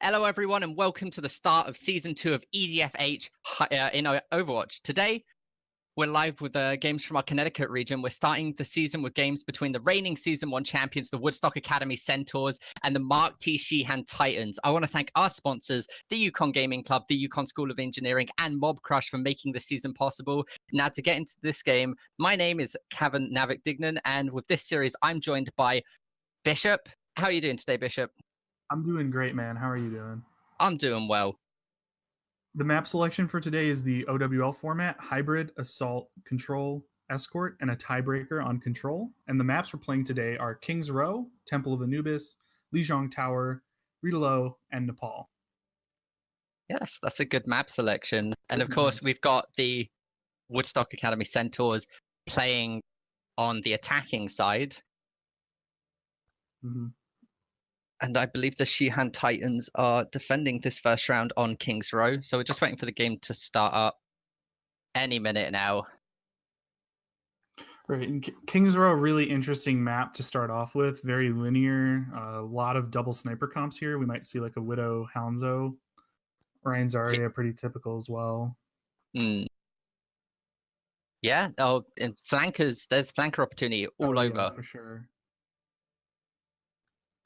Hello, everyone, and welcome to the start of Season 2 of EGFH in Overwatch. Today, we're live with games from our Connecticut region. We're starting the season with games between the reigning Season 1 champions, the Woodstock Academy Centaurs, and the Mark T. Sheehan Titans. I want to thank our sponsors, the Yukon Gaming Club, the Yukon School of Engineering, and Mob Crush for making this season possible. Now, to get into this game, my name is Cavan Navik Dignan, and with this series, I'm joined by Bishop. How are you doing today, Bishop? I'm doing great, man. How are you doing? I'm doing well. The map selection for today is the OWL format, Hybrid, Assault, Control, Escort, and a tiebreaker on Control. And the maps we're playing today are King's Row, Temple of Anubis, Lijiang Tower, Ridalo, and Nepal. Yes, that's a good map selection. And of course, we've got the Woodstock Academy Centaurs playing on the attacking side. Mm-hmm. And I believe the Sheehan Titans are defending this first round on King's Row. So we're just waiting for the game to start up any minute now. Right. And King's Row, really interesting map to start off with. Very linear. A lot of double sniper comps here. We might see like a Widow, Houndzo. Ryan Zarya, pretty typical as well. Yeah. Oh, and flankers, there's flanker opportunity all over. Yeah, for sure.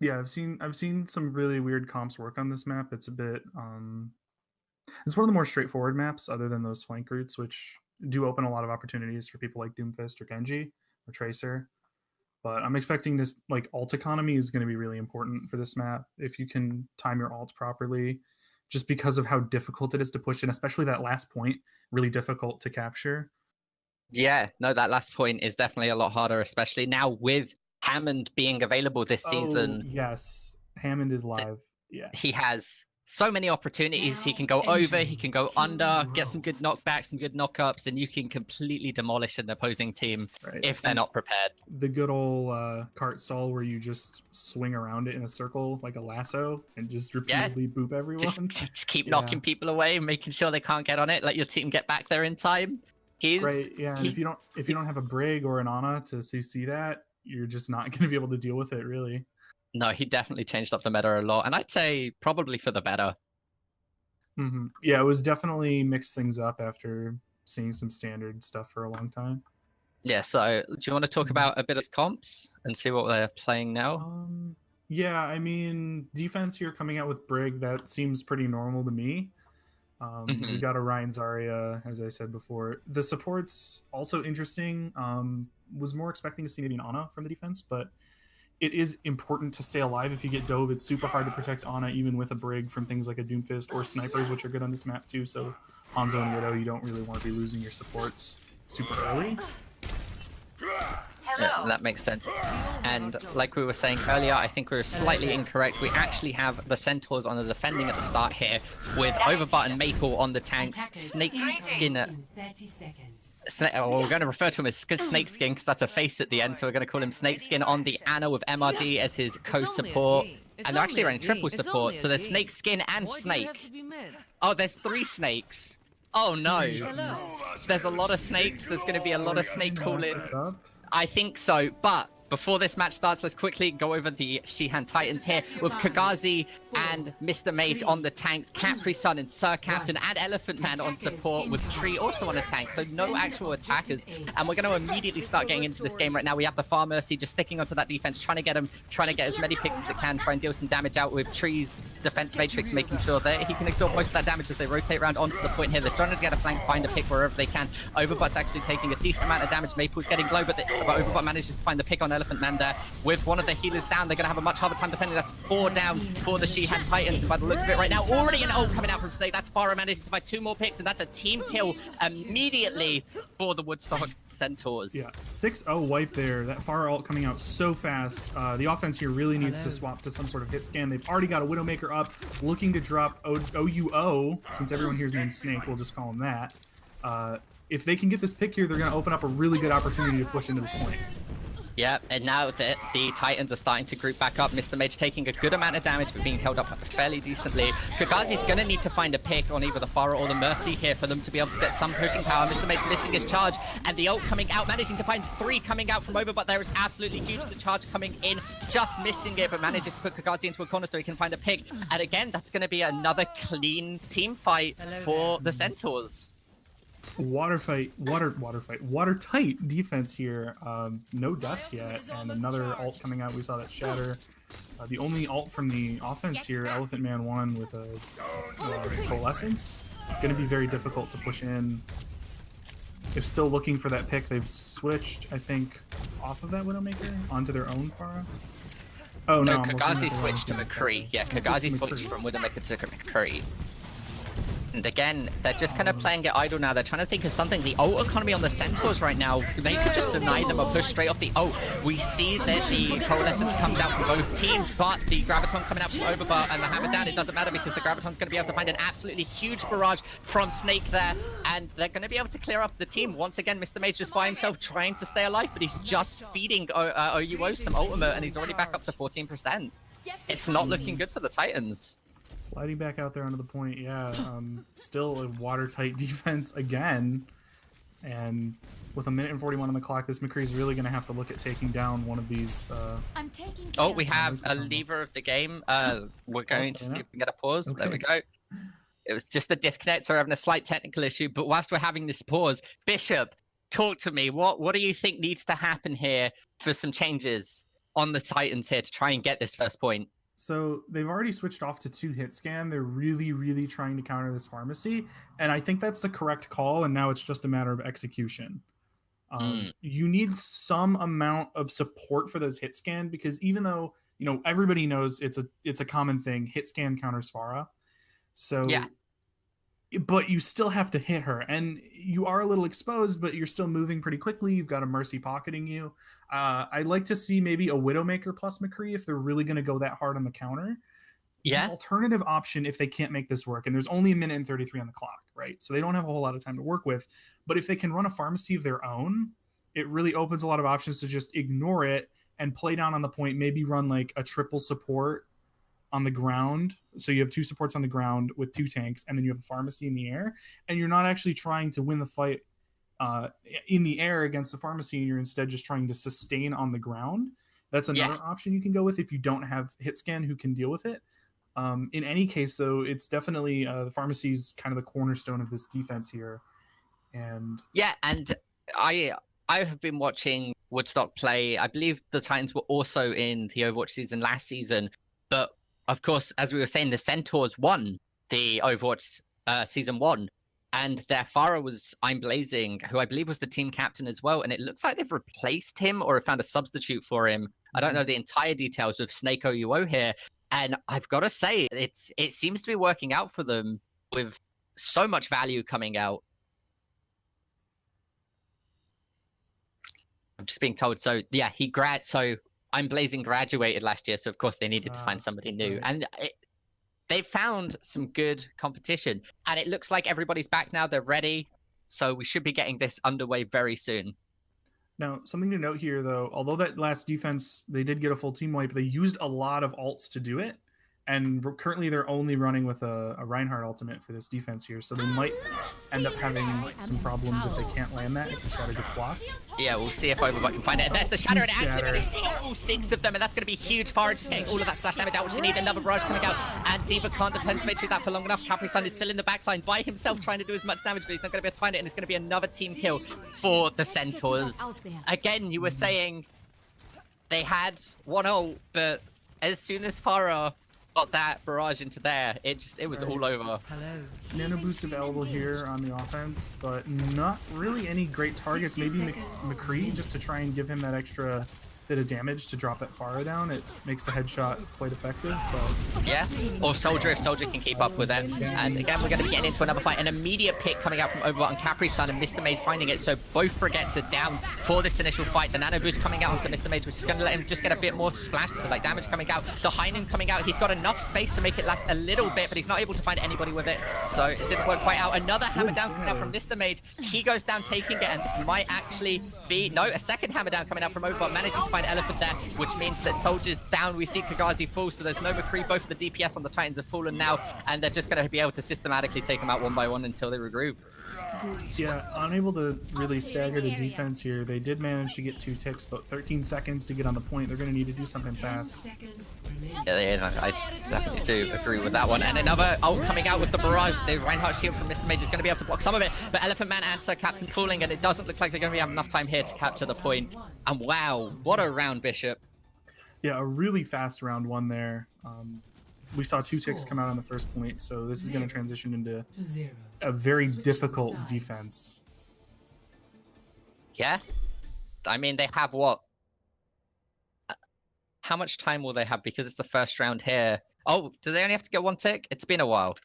Yeah, I've seen some really weird comps work on this map. It's a bit it's one of the more straightforward maps other than those flank routes, which do open a lot of opportunities for people like Doomfist or Genji or Tracer. But I'm expecting this, like, ult economy is going to be really important for this map. If you can time your ults properly, just because of how difficult it is to push in, especially that last point, really difficult to capture. Yeah, no, that last point is definitely a lot harder, especially now with Hammond being available this season. Yes, Hammond is live. Yeah, he has so many opportunities. He can go over, he can go under, get some good knockbacks, some good knockups, and you can completely demolish an opposing team if they're not prepared. The good old cart stall where you just swing around it in a circle like a lasso and just repeatedly boop everyone. Just keep knocking people away, making sure they can't get on it. Let your team get back there in time. Right, yeah. And if you don't have a Brig or an Ana to CC that, you're just not going to be able to deal with it, really. No, he definitely changed up the meta a lot, and I'd say probably for the better. Mm-hmm. Yeah, it was definitely mixed things up after seeing some standard stuff for a long time. Yeah, so do you want to talk about a bit of comps and see what they're playing now? Yeah, I mean, defense here coming out with Brig, that seems pretty normal to me. We got a Ryan Zarya, as I said before. The support's also interesting. Was more expecting to see maybe an Ana from the defense, but it is important to stay alive if you get dove. It's super hard to protect Ana, even with a Brig, from things like a Doomfist or snipers, which are good on this map too. So Houndzo and Widow, you don't really want to be losing your supports super early. Yeah, that makes sense. And like we were saying earlier, I think we were slightly incorrect. We actually have the Centaurs on the defending at the start here, with Overbutt and Maple on the tanks, Snakeskin. Well, we're going to refer to him as Snakeskin because that's a face at the end, so we're going to call him Snakeskin on the Ana with MRD as his co-support. And they're actually running triple support, so there's Snakeskin and Snake. Oh, there's 3 snakes. Oh no. There's a lot of snakes. There's going to be a lot of snake calling. I think so, but before this match starts, let's quickly go over the Sheehan Titans here with Kagazi and Mr. Mage on the tanks, Capri Sun and Sir Captain and Elephant Man on support, with Tree also on a tank, so no actual attackers. And we're going to immediately start getting into this game right now. We have the Far Mercy just sticking onto that defense, trying to get as many picks as it can, try and deal some damage out with Tree's defense matrix, making sure that he can absorb most of that damage as they rotate around onto the point here. They're trying to get a flank, find a pick wherever they can. Overbutt's actually taking a decent amount of damage. Maple's getting low, but Overbutt manages to find the pick on Elephant Man there. With one of the healers down, they're going to have a much harder time defending. That's 4 down for the Sheehan Titans, and by the looks of it right now, already an ult coming out from Snake. That's Farah managed to find 2 more picks, and that's a team kill immediately for the Woodstock Centaurs. Yeah, 6-0 wipe there. That Farah ult coming out so fast. The offense here really needs to swap to some sort of hit scan. They've already got a Widowmaker up, looking to drop OUO, since everyone here is named Snake, we'll just call him that. If they can get this pick here, they're going to open up a really good opportunity to push into this point. Yeah, and now that the Titans are starting to group back up, Mr. Mage taking a good amount of damage but being held up fairly decently. Kagazi's going to need to find a pick on either the Pharah or the Mercy here for them to be able to get some pushing power. Mr. Mage missing his charge, and the ult coming out, managing to find 3 coming out from over, but there is absolutely huge. The charge coming in, just missing it, but manages to put Kagazi into a corner so he can find a pick. And again, that's going to be another clean team fight for the Centaurs. Watertight defense here. No deaths yet, and another ult coming out. We saw that shatter. The only ult from the offense here, Elephant Man 1 with a coalescence. Going to be very difficult to push in. They're still looking for that pick. They've switched, I think, off of that Widowmaker onto their own Pharah. Oh no, Kagazi switched to McCree. Yeah, Kagazi switched from Widowmaker to McCree. And again, they're just kind of playing it idle now. They're trying to think of something. The ult economy on the Centaurs right now, they could just deny them or push straight off the ult. We see that the Coalescence comes out from both teams, but the Graviton coming out from Overbar and the Hammer down, it doesn't matter because the Graviton's going to be able to find an absolutely huge barrage from Snake there, and they're going to be able to clear up the team. Once again, Mr. Mage just by himself trying to stay alive, but he's just feeding OUO some ultimate, and he's already back up to 14%. It's not looking good for the Titans. Sliding back out there onto the point, yeah. Still a watertight defense again. And with 1:41 on the clock, this McCree is really going to have to look at taking down one of these. Oh, we have a lever of the game. We're going to see if we can get a pause. Okay. There we go. It was just a disconnect, so we're having a slight technical issue. But whilst we're having this pause, Bishop, talk to me. What do you think needs to happen here for some changes on the Titans here to try and get this first point? So they've already switched off to 2-hit scan. They're really, really trying to counter this pharmacy. And I think that's the correct call. And now it's just a matter of execution. You need some amount of support for those hit scan, because even though, you know, everybody knows it's a common thing, hit scan counters Pharah. So yeah. But you still have to hit her, and you are a little exposed, but you're still moving pretty quickly. You've got a Mercy pocketing you. I'd like to see maybe a Widowmaker plus McCree if they're really going to go that hard on the counter. Yeah. An alternative option if they can't make this work, and there's only 1:33 on the clock, right? So they don't have a whole lot of time to work with. But if they can run a pharmacy of their own, it really opens a lot of options to just ignore it and play down on the point. Maybe run like a triple support on the ground, so you have 2 supports on the ground with 2 tanks, and then you have a pharmacy in the air, and you're not actually trying to win the fight in the air against the pharmacy, and you're instead just trying to sustain on the ground. That's another option you can go with if you don't have hit scan who can deal with it. In any case, though, it's definitely the pharmacy's kind of the cornerstone of this defense here. And yeah, and I have been watching Woodstock play. I believe the Titans were also in the Overwatch season last season, but of course, as we were saying, the Centaurs won the Overwatch Season 1, and their Pharah was I'm Blazing, who I believe was the team captain as well, and it looks like they've replaced him or have found a substitute for him. I don't know the entire details with Snake OUO here, and I've got to say, it seems to be working out for them with so much value coming out. I'm just being told, so yeah, so I'm Blazing graduated last year, so of course they needed to find somebody new. And they found some good competition. And it looks like everybody's back now. They're ready. So we should be getting this underway very soon. Now, something to note here, though, although that last defense, they did get a full team wipe, they used a lot of ults to do it. And currently they're only running with a Reinhardt ultimate for this defense here. So they might end up having some problems if they can't land that, if the shatter gets blocked. Yeah, we'll see if Overwatch can find it. And there's the shatter, and actually managed to get all 6 of them, and that's going to be huge. Pharah just getting all of that splash damage out, which she needs. Another barrage coming out, and Diva can't defensivate through that for long enough. Capri-Sun is still in the backline by himself trying to do as much damage, but he's not going to be able to find it, and it's going to be another team kill for the Centaurs. Again, you were saying they had 1 ult, but as soon as Pharah got that barrage into there, it was all over. Nano boost available here on the offense, but not really any great targets. Maybe McCree just to try and give him that extra bit of damage to drop that Pharah down. It makes the headshot quite effective. But yeah, or Soldier if Soldier can keep up with it. And again, we're going to be getting into another fight. An immediate pick coming out from Overwatch and Capri-Sun, and Mr. Mage finding it. So both Brigettes are down for this initial fight. The Nano Boost coming out onto Mr. Mage, which is going to let him just get a bit more splash, like damage coming out. The Heinen coming out. He's got enough space to make it last a little bit, but he's not able to find anybody with it. So it didn't work quite out. Another hammer down coming out from Mr. Mage. He goes down taking it, and this might actually be, no, a second hammer down coming out from Overwatch, managing to find Elephant there, which means that Soldier's down. We see Kagazi fall, so there's no McCree. Both of the DPS on the Titans have fallen now, and they're just going to be able to systematically take them out one by one until they regroup. Yeah, unable to really stagger the defense here. They did manage to get 2 ticks, but 13 seconds to get on the point. They're going to need to do something fast. Yeah, I definitely do agree with that one. And another ult coming out with the barrage. The Reinhardt shield from Mr. Mage is going to be able to block some of it, but Elephant Man and Sir Captain falling, and it doesn't look like they're going to have enough time here to capture the point. And wow, what a round, Bishop. Yeah, a really fast round 1 there. We saw 2 ticks come out on the first point, so this is going to transition into a very difficult defense. Yeah, I mean, they have what? How much time will they have? Because it's the first round here. Oh, do they only have to get 1 tick? It's been a while.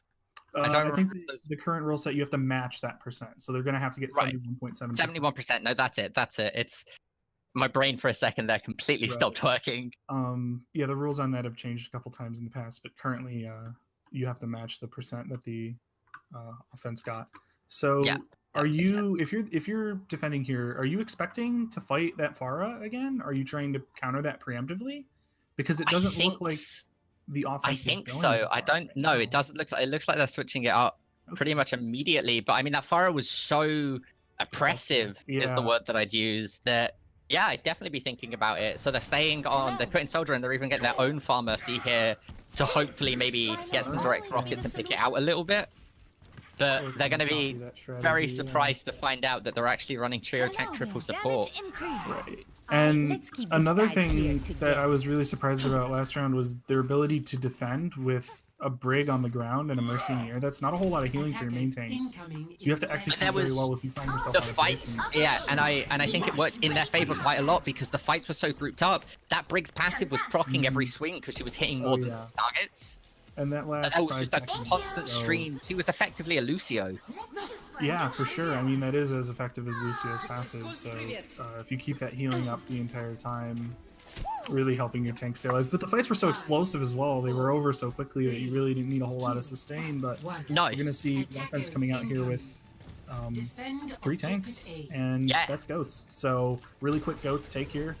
I think the current rule set, you have to match that percent, so they're going to have to get 71.7%. 71%. No, that's it. That's it. It's my brain for a second there completely stopped working. Yeah, the rules on that have changed a couple times in the past, but currently you have to match the percent that the offense got. So yeah, are you, if you're defending here, are you expecting to fight that Pharah again? Are you trying to counter that preemptively? Because it doesn't look like the offense. I think so. I don't know. It doesn't look like, it looks like they're switching it up pretty much immediately. But I mean, that Pharah was so oppressive is the word that I'd use. That yeah, I'd definitely be thinking about it. So they're staying on, they're putting Soldier and they're even getting their own Farm Mercy here to hopefully maybe get some direct rockets and pick it out a little bit. But they're going to be very surprised to find out that they're actually running trio tank triple support. Right. And another thing that I was really surprised about last round was their ability to defend with a Brig on the ground and a Mercy in the air. That's not a whole lot of healing for your main tanks. So you have to execute very well if you find yourself the fights. Yeah, and I think it worked in their favor quite a lot because the fights were so grouped up. That Brig's passive was proccing every swing because she was hitting more than targets. And that last was just a constant stream. She was effectively a Lucio. Yeah, for sure. I mean, that is as effective as Lucio's passive. So if you keep that healing up the entire time, really helping your tank stay alive. But the fights were so explosive as well. They were over so quickly that you really didn't need a whole lot of sustain. But you're going to see offense coming out here with 3 tanks, and that's goats. So really quick goats take here.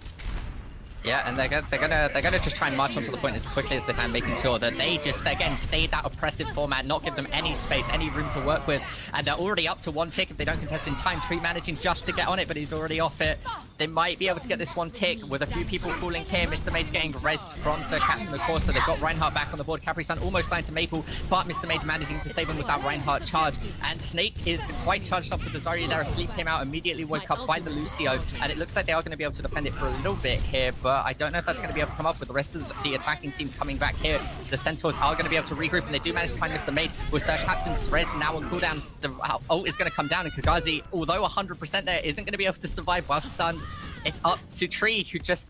Yeah, and they're gonna just try and march onto the point as quickly as they can, making sure that they just again stay that oppressive format, not give them any space, any room to work with. And they're already up to 1 tick if they don't contest in time. Tree managing just to get on it, but he's already off it. They might be able to get this 1 tick with a few people falling here. Mr. Mage getting rezzed from Sir Captain, of course, so they've got Reinhardt back on the board. Capri-Sun almost down to Maple, but Mr. Mage managing to save him with that Reinhardt charge. And Snake is quite charged up with the Zarya there. Asleep came out, immediately woke up by the Lucio, and it looks like they are going to be able to defend it for a little bit here, but I don't know if that's going to be able to come up with the rest of the attacking team coming back here. The Centaurs are going to be able to regroup, and they do manage to find Mr. Mage with Sir Captain's Reds now on cooldown. The ult is going to come down, and Kagazi, although 100% there, isn't going to be able to survive while stunned. It's up to Tree, who just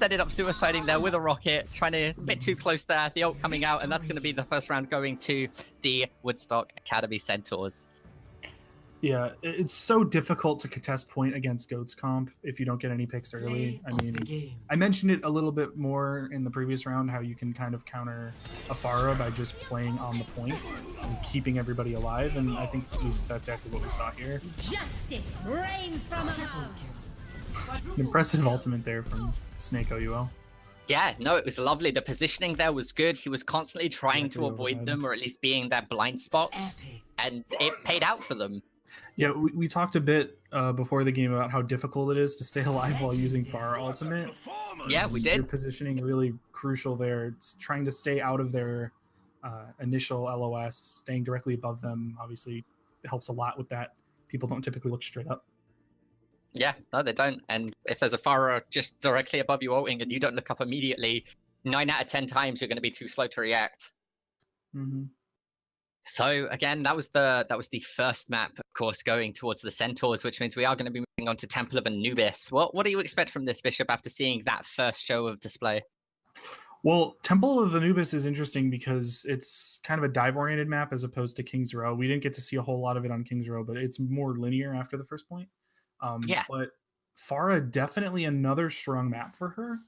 ended up suiciding there with a rocket, trying to a bit too close there. The ult coming out, and that's going to be the first round going to the Woodstock Academy Centaurs. Yeah, it's so difficult to contest point against Goats comp if you don't get any picks early. I mean, I mentioned it a little bit more in the previous round, how you can kind of counter a Pharah by just playing on the point and keeping everybody alive, and I think at least that's exactly what we saw here. Justice reigns from above. An impressive ultimate there from Snake OUL. Yeah, no, it was lovely. The positioning there was good. He was constantly trying to avoid them, or at least being their blind spots, and it paid out for them. Yeah, we talked a bit before the game about how difficult it is to stay alive while using Pharah ultimate. Yeah, we did. Your positioning really crucial there. It's trying to stay out of their initial LOS, staying directly above them. Obviously, it helps a lot with that. People don't typically look straight up. Yeah, no, they don't. And if there's a Pharah just directly above you ulting and you don't look up immediately, 9 out of 10 times you're going to be too slow to react. Mm-hmm. So again, that was the first map, of course, going towards the Centaurs, which means we are going to be moving on to Temple of Anubis. What do you expect from this, Bishop, after seeing that first show of display? Well, Temple of Anubis is interesting because it's kind of a dive-oriented map as opposed to King's Row. We didn't get to see a whole lot of it on King's Row, but it's more linear after the first point. Yeah. But Farah, definitely another strong map for her.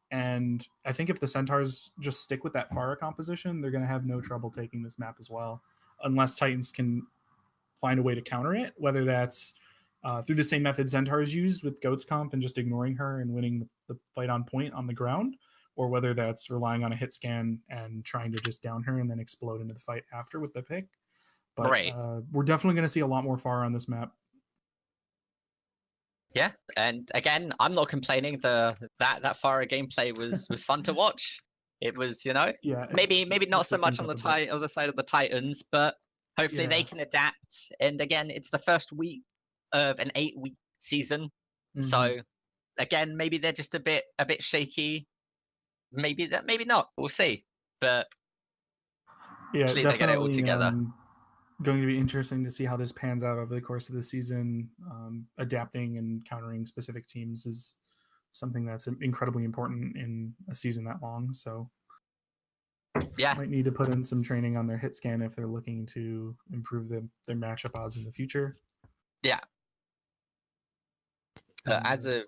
And I think if the Centaurs just stick with that Farah composition, they're going to have no trouble taking this map as well. Unless Titans can find a way to counter it, whether that's through the same method Centaurs used with Goat's comp and just ignoring her and winning the fight on point on the ground, or whether that's relying on a hit scan and trying to just down her and then explode into the fight after with the pick. But Right. We're definitely going to see a lot more Farah on this map. Yeah, and again, I'm not complaining. That Farah gameplay was fun to watch. It was, maybe not so much on the other side of the Titans, but hopefully they can adapt. And again, it's the first week of an 8-week season, so again, maybe they're just a bit shaky. Maybe not. We'll see. But hopefully they get it all together. Going to be interesting to see how this pans out over the course of the season. Adapting and countering specific teams is something that's incredibly important in a season that long. So yeah, might need to put in some training on their hit scan if they're looking to improve their matchup odds in the future. Yeah. As of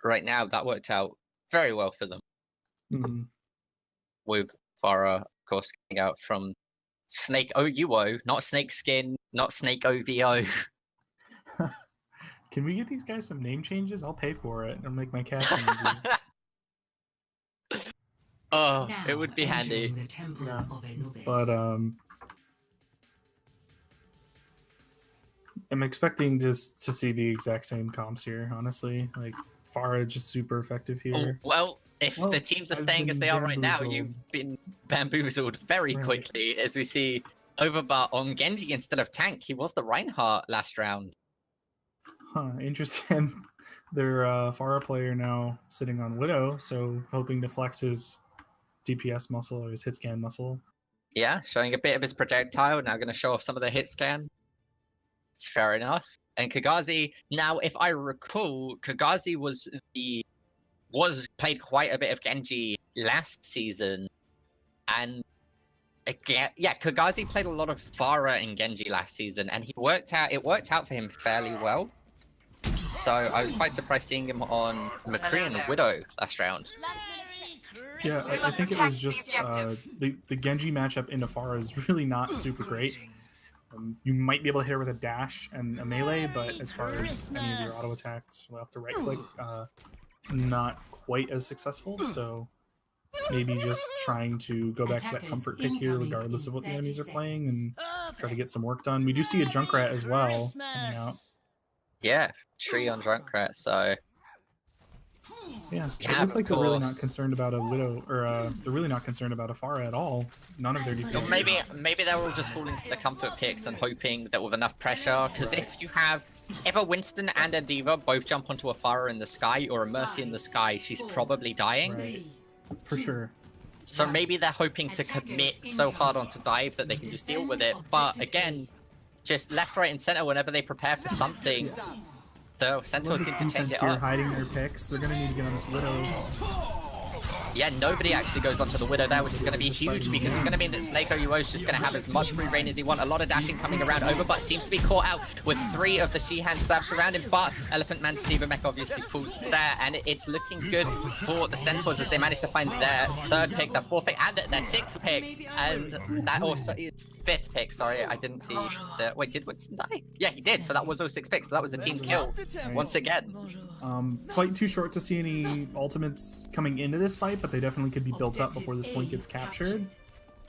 right now, that worked out very well for them. With Farah, of course, getting out from Snake OUO, not Snake Skin, not Snake OVO. Can we get these guys some name changes? I'll pay for it. I'll make my cash. Oh, it would be handy. Yeah. But I'm expecting just to see the exact same comps here, honestly. Like Farah just super effective here. Well, if the teams are staying as they are right now, you've been bamboozled very quickly, as we see Overbot on Genji instead of tank. He was the Reinhardt last round. Huh, interesting. Their Farah player now sitting on Widow, so hoping to flex his DPS muscle or his hit scan muscle. Yeah, showing a bit of his projectile, now going to show off some of the hit scan. It's fair enough. And Kagazi, now if I recall, Kagazi played quite a bit of Genji last season, and again, Kagazi played a lot of Farah in Genji last season, and it worked out for him fairly well. So I was quite surprised seeing him on McCree and Widow last round. Yeah, I think it was just the Genji matchup into Farah is really not super great. You might be able to hit her with a dash and a melee, but as far as any of your auto attacks left to right click, not quite as successful. So maybe just trying to go back to that comfort pick here, regardless of what the enemies are playing, and try to get some work done. We do see a Junkrat as well coming out. Yeah, tree on Junkrat, so yeah, it looks like they're really not concerned about a Widow, or they're really not concerned about a Farah at all. None of their defense. Maybe they're all just falling for the comfort picks and hoping that with enough pressure, because if a Winston and a Diva both jump onto a Farah in the sky or a Mercy in the sky, she's probably dying. Right. For sure. So maybe they're hoping to commit so hard onto dive that they can just deal with it. But again, just left, right, and center whenever they prepare for something. The Centaurs seem to change it up. Hiding their picks. They're going to need to get on this Widow. Yeah, nobody actually goes onto the Widow there, which is going to be huge because it's going to mean that Snake OUO is just going to have as much free reign as he wants. A lot of dashing coming around. Overbot seems to be caught out with 3 of the Sheehan subs around him, but Elephant Man Steven Mech obviously falls there, and it's looking good for the Centaurs as they manage to find their 3rd pick, their 4th pick, and their 6th pick, and that also 5th pick. Sorry, I didn't see the. Wait, did Winston die? Yeah, he did. So that was all 6 picks. So that was a team kill once again. Fight too short to see any ultimates coming into this fight, but they definitely could be built up before this point gets captured.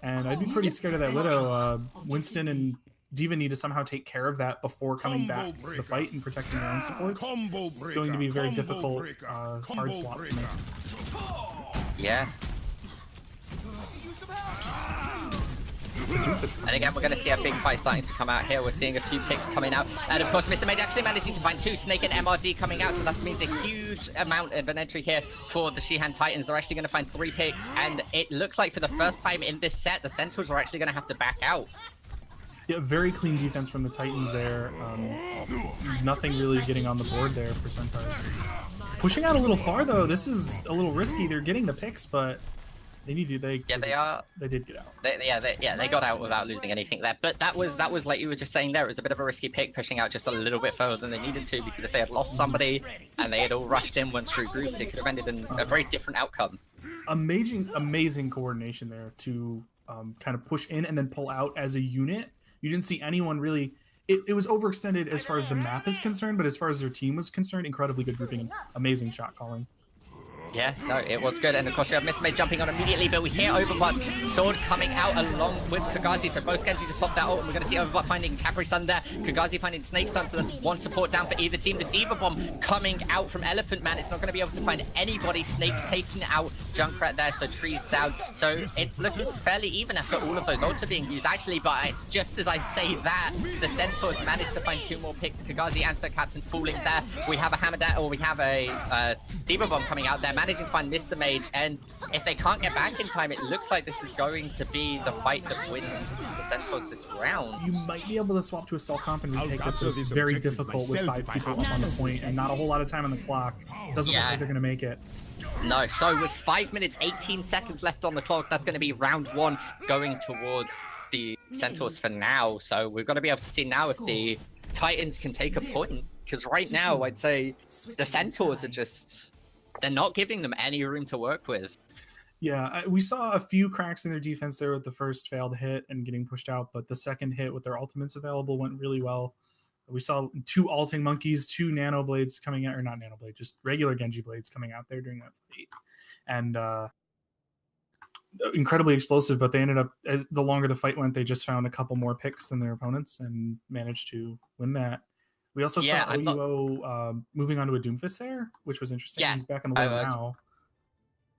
And I'd be pretty scared of that Widow. Winston and Diva need to somehow take care of that before coming back to the fight and protecting their own supports. It's going to be a very difficult hard swap to make. Yeah. And again, we're going to see a big fight starting to come out here. We're seeing a few picks coming out. And of course, Mr. Mage actually managing to find 2 Snake and MRD coming out. So that means a huge amount of an entry here for the Sheehan Titans. They're actually going to find 3 picks. And it looks like for the first time in this set, the Centaurs are actually going to have to back out. Yeah, very clean defense from the Titans there. Nothing really getting on the board there for Centaurs. Pushing out a little far though. This is a little risky. They're getting the picks, but they need to. They did get out. They got out without losing anything there. But that was like you were just saying there. It was a bit of a risky pick, pushing out just a little bit further than they needed to, because if they had lost somebody and they had all rushed in once regrouped, it could have ended in a very different outcome. Amazing coordination there to kind of push in and then pull out as a unit. You didn't see anyone really. It was overextended as far as the map is concerned, but as far as their team was concerned, incredibly good grouping, amazing shot calling. Yeah, no, it was good. And of course, we have Mr. May jumping on immediately, but we hear Overwatch sword coming out along with Kagazi. So both Genjis have popped that ult, and we're going to see Overwatch finding Capri Sun there. Kagazi finding Snake Sun, so that's one support down for either team. The Diva Bomb coming out from Elephant Man. It's not going to be able to find anybody. Snake taking out Junkrat there, so trees down. So it's looking fairly even after all of those ults are being used, actually. But it's just as I say that, the Centaurs managed to find 2 more picks. Kagazi and Sir Captain falling there. We have a Hammer, or we have a Diva Bomb coming out there, managing to find Mr. Mage, and if they can't get back in time, it looks like this is going to be the fight that wins the Centaurs this round. You might be able to swap to a stall comp and retake this. It's very difficult with 5 people up on the point and not a whole lot of time on the clock. Doesn't look like they're going to make it. No, so with 5 minutes, 18 seconds left on the clock, that's going to be round 1 going towards the Centaurs for now. So we're going to be able to see now if the Titans can take a point, because right now I'd say the Centaurs are just... they're not giving them any room to work with. Yeah, we saw a few cracks in their defense there with the first failed hit and getting pushed out, but the second hit with their ultimates available went really well. We saw 2 alting monkeys, 2 nano blades coming out, or not nano blade, just regular Genji blades coming out there during that fight. And incredibly explosive, but they ended up, as the longer the fight went, they just found a couple more picks than their opponents and managed to win that. We also saw OUO moving on to a Doomfist there, which was interesting. Yeah, he's back in the way now.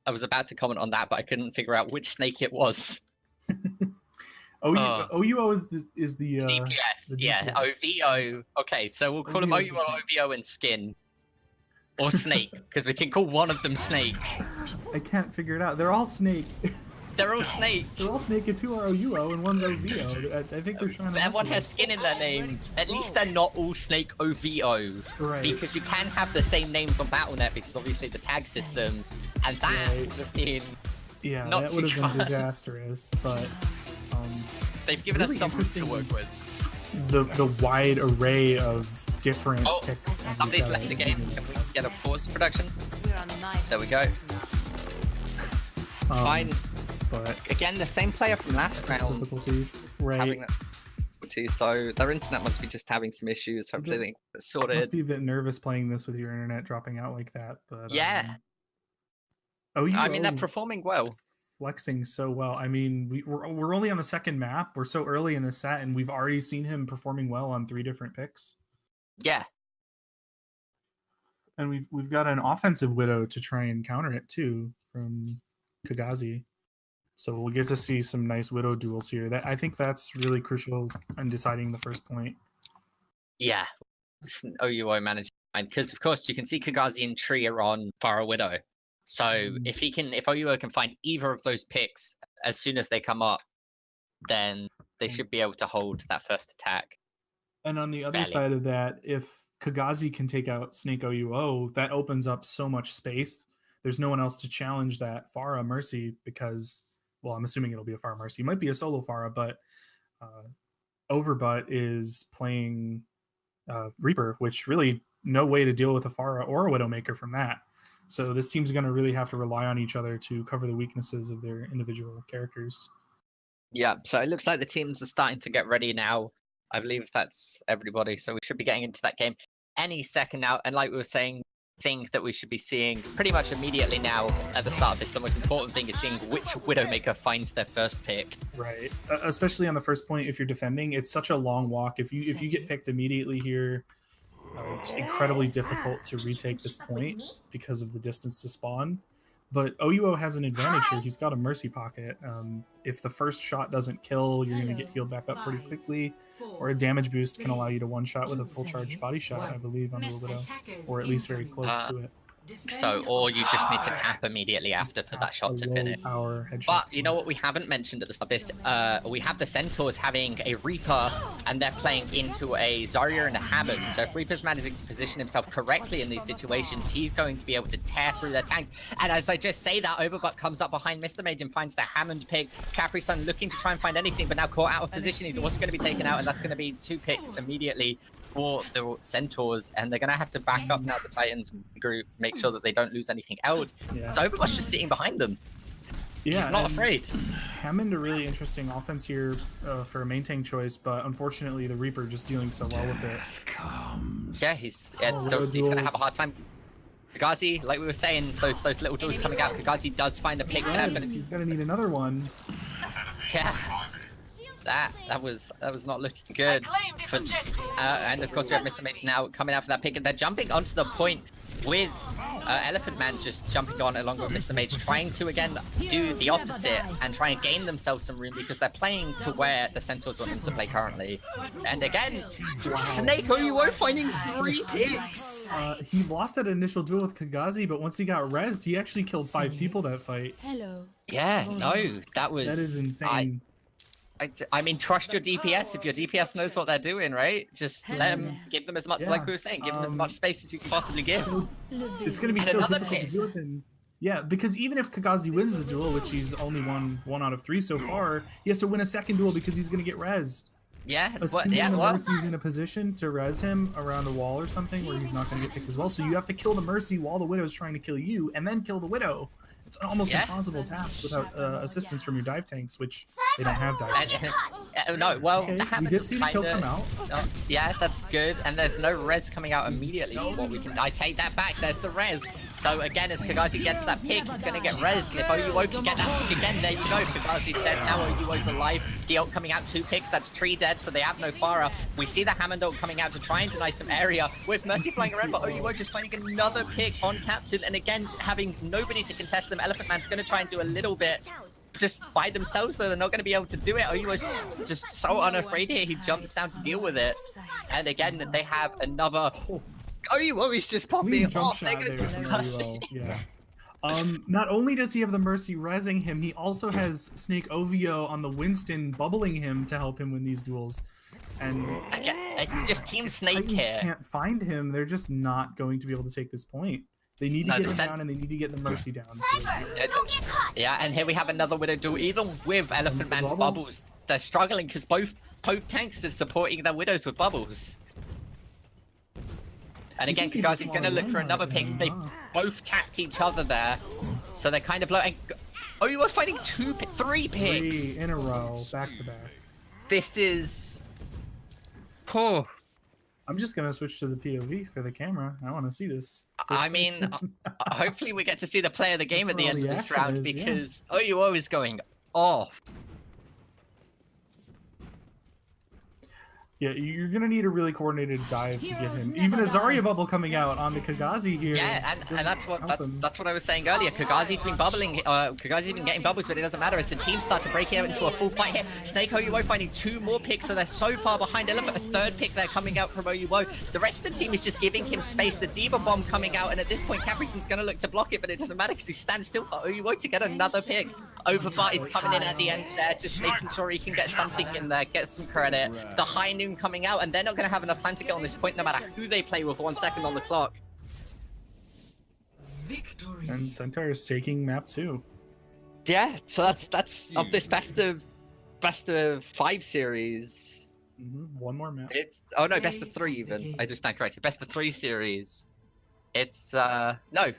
I was about to comment on that, but I couldn't figure out which snake it was. OUO is the DPS. the Yeah, OVO. Okay, so we'll call them OUO, OVO, and Skin. Or Snake, because we can call one of them Snake. I can't figure it out. They're all Snake. They're all Snake. They're all Snake, and 2 are OUO, and 1's OVO. I think they're trying to... Everyone has Skin in their name. At least they're not all Snake OVO. Right. Because you can have the same names on Battle.net, because obviously the tag system, and that would have been not that too would have fun. been disastrous, but... they've given really us something to work with. The wide array of different picks. Somebody's left the game. Can we get a pause production? There we go. It's fine. But again, the same player from last round having that difficulty, so their internet must be just having some issues. Hopefully they get sorted. Must be a bit nervous playing this with your internet dropping out like that, but yeah. I mean, they're performing well. Flexing so well. I mean, we're only on the second map. We're so early in the set, and we've already seen him performing well on 3 different picks. Yeah. And we've got an offensive Widow to try and counter it too from Kagazi. So we'll get to see some nice Widow duels here. I think that's really crucial in deciding the first point. Yeah. OUO managed, because of course you can see Kagazi and Tree are on Pharah Widow. So if OUO can find either of those picks as soon as they come up, then they should be able to hold that first attack. And on the other side of that, if Kagazi can take out Snake OUO, that opens up so much space. There's no one else to challenge that Pharah Mercy, because, well, I'm assuming it'll be a Pharah Mercy. It might be a solo Pharah, but Overbutt is playing Reaper, which really no way to deal with a Pharah or a Widowmaker from that. So this team's going to really have to rely on each other to cover the weaknesses of their individual characters. Yeah, so it looks like the teams are starting to get ready now. I believe that's everybody, so we should be getting into that game any second now. And like we were saying, think that we should be seeing pretty much immediately now at the start of this. The most important thing is seeing which Widowmaker finds their first pick. Right, especially on the first point. If you're defending, it's such a long walk. If you get picked immediately here, it's incredibly difficult to retake this point because of the distance to spawn. But OUO has an advantage here. He's got a Mercy Pocket. If the first shot doesn't kill, you're going to get healed back up pretty quickly. Or a damage boost can allow you to one-shot with a full charge body shot, I believe, on the Widow. Or at least very close to it. So, or you just need to tap immediately after for that shot to finish. But you know what we haven't mentioned at the start of this? We have the Centaurs having a Reaper, and they're playing into a Zarya and a Hammond. So if Reaper's managing to position himself correctly in these situations, he's going to be able to tear through their tanks. And as I just say that, Overbutt comes up behind Mr. Mage and finds the Hammond pick. Capri-Sun looking to try and find anything, but now caught out of position. He's also going to be taken out, and that's going to be 2 picks immediately for the Centaurs, and they're going to have to back up now the Titans group, make sure that they don't lose anything else. Yeah. So Overwatch just sitting behind them. Yeah, he's not afraid. Hammond, a really interesting offense here for a main tank choice, but unfortunately the Reaper just dealing so well with it. Yeah, he's going to have a hard time. Kagazi, like we were saying, those little duels coming out, Kagazi does find a pick there, but he's going to need another one. Yeah. That was not looking good. And of course we have Mr. Mage now coming out for that pick, and they're jumping onto the point with Elephant Man just jumping on along with Mr. Mage, trying to again do the opposite and try and gain themselves some room because they're playing to where the Centaurs want them to play currently. And again, Snake OUO finding 3 picks. He lost that initial duel with Kagazi, but once he got rezzed, he actually killed 5 people that fight. Hello. Yeah, no, that is insane. I mean, trust your DPS. If your DPS knows what they're doing, right? Just let them, give them as much, like we were saying, give them as much space as you can possibly give. It's going to be so difficult to do with him. Yeah, because even if Kagazi wins the duel, which he's only won 1 out of 3 so far, he has to win a second duel because he's going to get rezzed. Yeah, the Mercy's in a position to res him around a wall or something where he's not going to get picked as well. So you have to kill the Mercy while the Widow's trying to kill you, and then kill the Widow. It's an almost impossible task without assistance from your dive tanks, which they don't have dive tanks. No, well, okay, we did see the kill come out. Yeah, that's good, and there's no res coming out immediately. I take that back, there's the res. So again, as Kagazi gets that pick, he's going to get res. If OUO can get that pick again, there you go. Kagazi's dead now, OUO's alive. The ult coming out, 2 picks, that's Tree dead, so they have no Pharah. We see the Hammond ult coming out to try and deny some area, with Mercy flying around, but OUO just finding another pick on Captain, and again, having nobody to contest them. Elephant Man's going to try and do a little bit just by themselves, though. They're not going to be able to do it. OUO's just so unafraid here. He jumps down to deal with it. And again, they have another... OUO is just popping off. There goes Kagazi. Yeah. Not only does he have the Mercy rezzing him, he also has Snake OVO on the Winston bubbling him to help him win these duels. And it's just Team Snake here. Can't find him. They're just not going to be able to take this point. They need to get him down, and they need to get the Mercy down. Yeah, and here we have another Widow duel. Even with Elephant Man's bubbles, they're struggling because both tanks are supporting their Widows with bubbles. And again, Kagazi's going to look for another pick. They both tapped each other there, so they're kind of low. Oh, you were fighting 3 picks! 3 in a row, back to back. This is... Oh. I'm just going to switch to the POV for the camera. I want to see this. I mean, hopefully we get to see the play of the game at the end of this round, because OUO is going off. Yeah, you're gonna need a really coordinated dive to get him. Even a Zarya bubble coming out on the Kagazi here. Yeah, and that's what I was saying earlier. Kagazi's been bubbling. Kagazi's been getting bubbles, but it doesn't matter as the team start to break out into a full fight here. Snake OUO finding 2 more picks, so they're so far behind. Elephant a 3rd pick there coming out from OUO. The rest of the team is just giving him space. The Diva bomb coming out, and at this point, Capri-Sun's gonna look to block it, but it doesn't matter because he stands still for OUO to get another pick. Overbutt is coming in at the end there, just making sure he can get something in there, get some credit. The High Noon coming out, and they're not going to have enough time to get on this point no matter who they play with 1 second on the clock. And Centaurs taking map 2. Yeah, so that's of this best of 5 series. 1 more map. It's best of 3 even. I just stand corrected. Best of 3 series. It's no.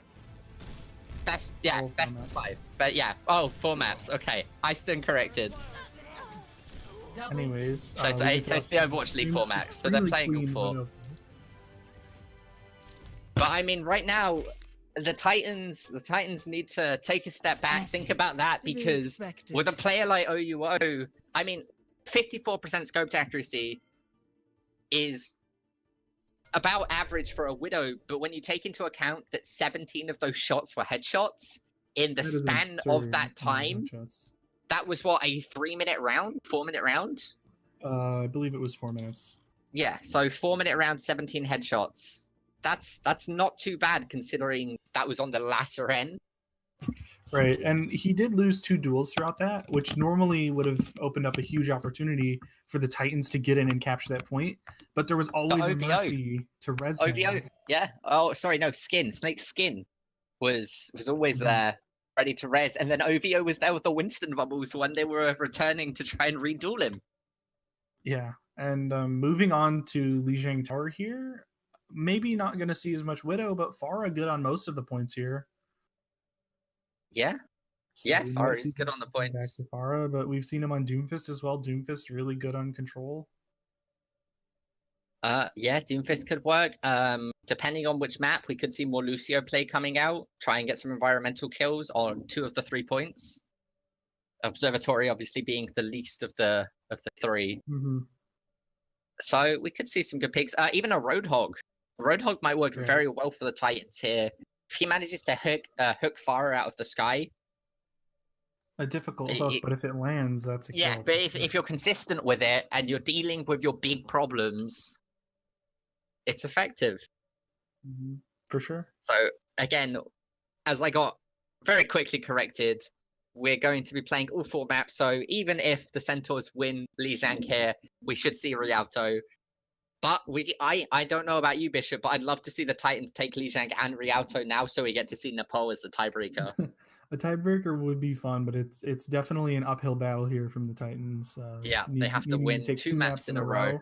Best of 5. But yeah, 4 maps. Okay, I stand corrected. Anyways, so it's the Overwatch League format, so they're playing Group 4. But I mean, right now, the Titans need to take a step back, think about that, because with a player like OUO, I mean, 54% scoped accuracy is about average for a Widow, but when you take into account that 17 of those shots were headshots in the span of that time. That was what, a 3-minute round? 4-minute round? I believe it was 4 minutes. Yeah, so 4-minute round, 17 headshots. that's not too bad considering that was on the latter end. Right, and he did lose 2 duels throughout that, which normally would have opened up a huge opportunity for the Titans to get in and capture that point. But there was always a mercy to res him. OVO, yeah. Oh, sorry, no, Snake's skin was always there, ready to res, and then OVO was there with the Winston bubbles when they were returning to try and reduel him. Yeah, and moving on to Lijiang Tower here, maybe not going to see as much Widow, but Pharah good on most of the points here. Yeah, So yeah, Pharah is good on the points. Back to Pharah, but we've seen him on Doomfist as well. Doomfist really good on control. Yeah, Doomfist could work. Depending on which map, we could see more Lucio play coming out. Try and get some environmental kills on 2 of the 3 points. Observatory obviously being the least of the 3. Mm-hmm. So we could see some good picks. Even a Roadhog. Roadhog might work very well for the Titans here. If he manages to hook Pharah out of the sky. A difficult hook, but if it lands, that's a kill. But if you're consistent with it and you're dealing with your big problems, it's effective. Mm-hmm. For sure. So again, as I got very quickly corrected, we're going to be playing all 4 maps. So even if the Centaurs win Lijiang here, we should see Rialto. But I don't know about you, Bishop, but I'd love to see the Titans take Lijiang and Rialto now, so we get to see Nepal as the tiebreaker. A tiebreaker would be fun, but it's definitely an uphill battle here from the Titans. They have to win 2 maps in a row.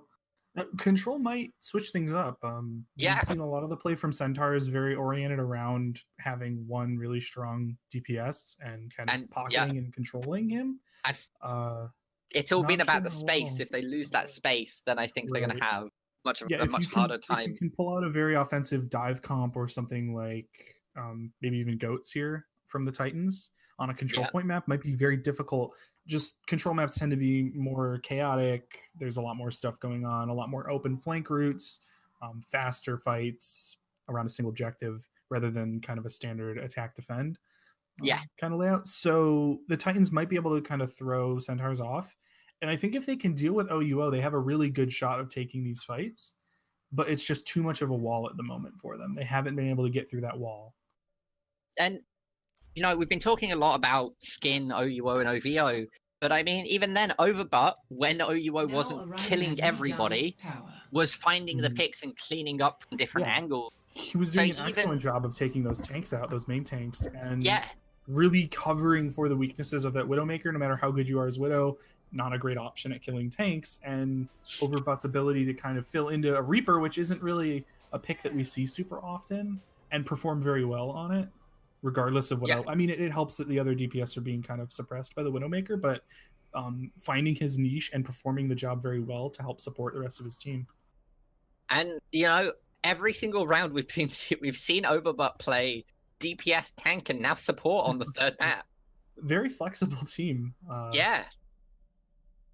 Control might switch things up. We've seen a lot of the play from Centaurs very oriented around having one really strong DPS and kind of pocketing and controlling him. It's all been about the space. If they lose that space, then I think they're going to have a much harder time. If you can pull out a very offensive dive comp or something like maybe even goats here from the Titans on a control point map, might be very difficult. Just control maps tend to be more chaotic. There's a lot more stuff going on, a lot more open flank routes, faster fights around a single objective rather than kind of a standard attack defend kind of layout. So the Titans might be able to kind of throw Centaurs off. And I think if they can deal with OUO, they have a really good shot of taking these fights, but it's just too much of a wall at the moment for them. They haven't been able to get through that wall. And, you know, we've been talking a lot about skin, OUO, and OVO, but I mean, even then, Overbutt, when OUO wasn't killing everybody, was finding the picks and cleaning up from different angles. He was doing an excellent job of taking those tanks out, those main tanks, and really covering for the weaknesses of that Widowmaker. No matter how good you are as Widow, not a great option at killing tanks, and Overbutt's ability to kind of fill into a Reaper, which isn't really a pick that we see super often, and perform very well on it, regardless of what else. I mean, it helps that the other DPS are being kind of suppressed by the Widowmaker, but finding his niche and performing the job very well to help support the rest of his team. And, you know, every single round we've seen Overbutt play DPS, tank, and now support on the 3rd map. Very flexible team.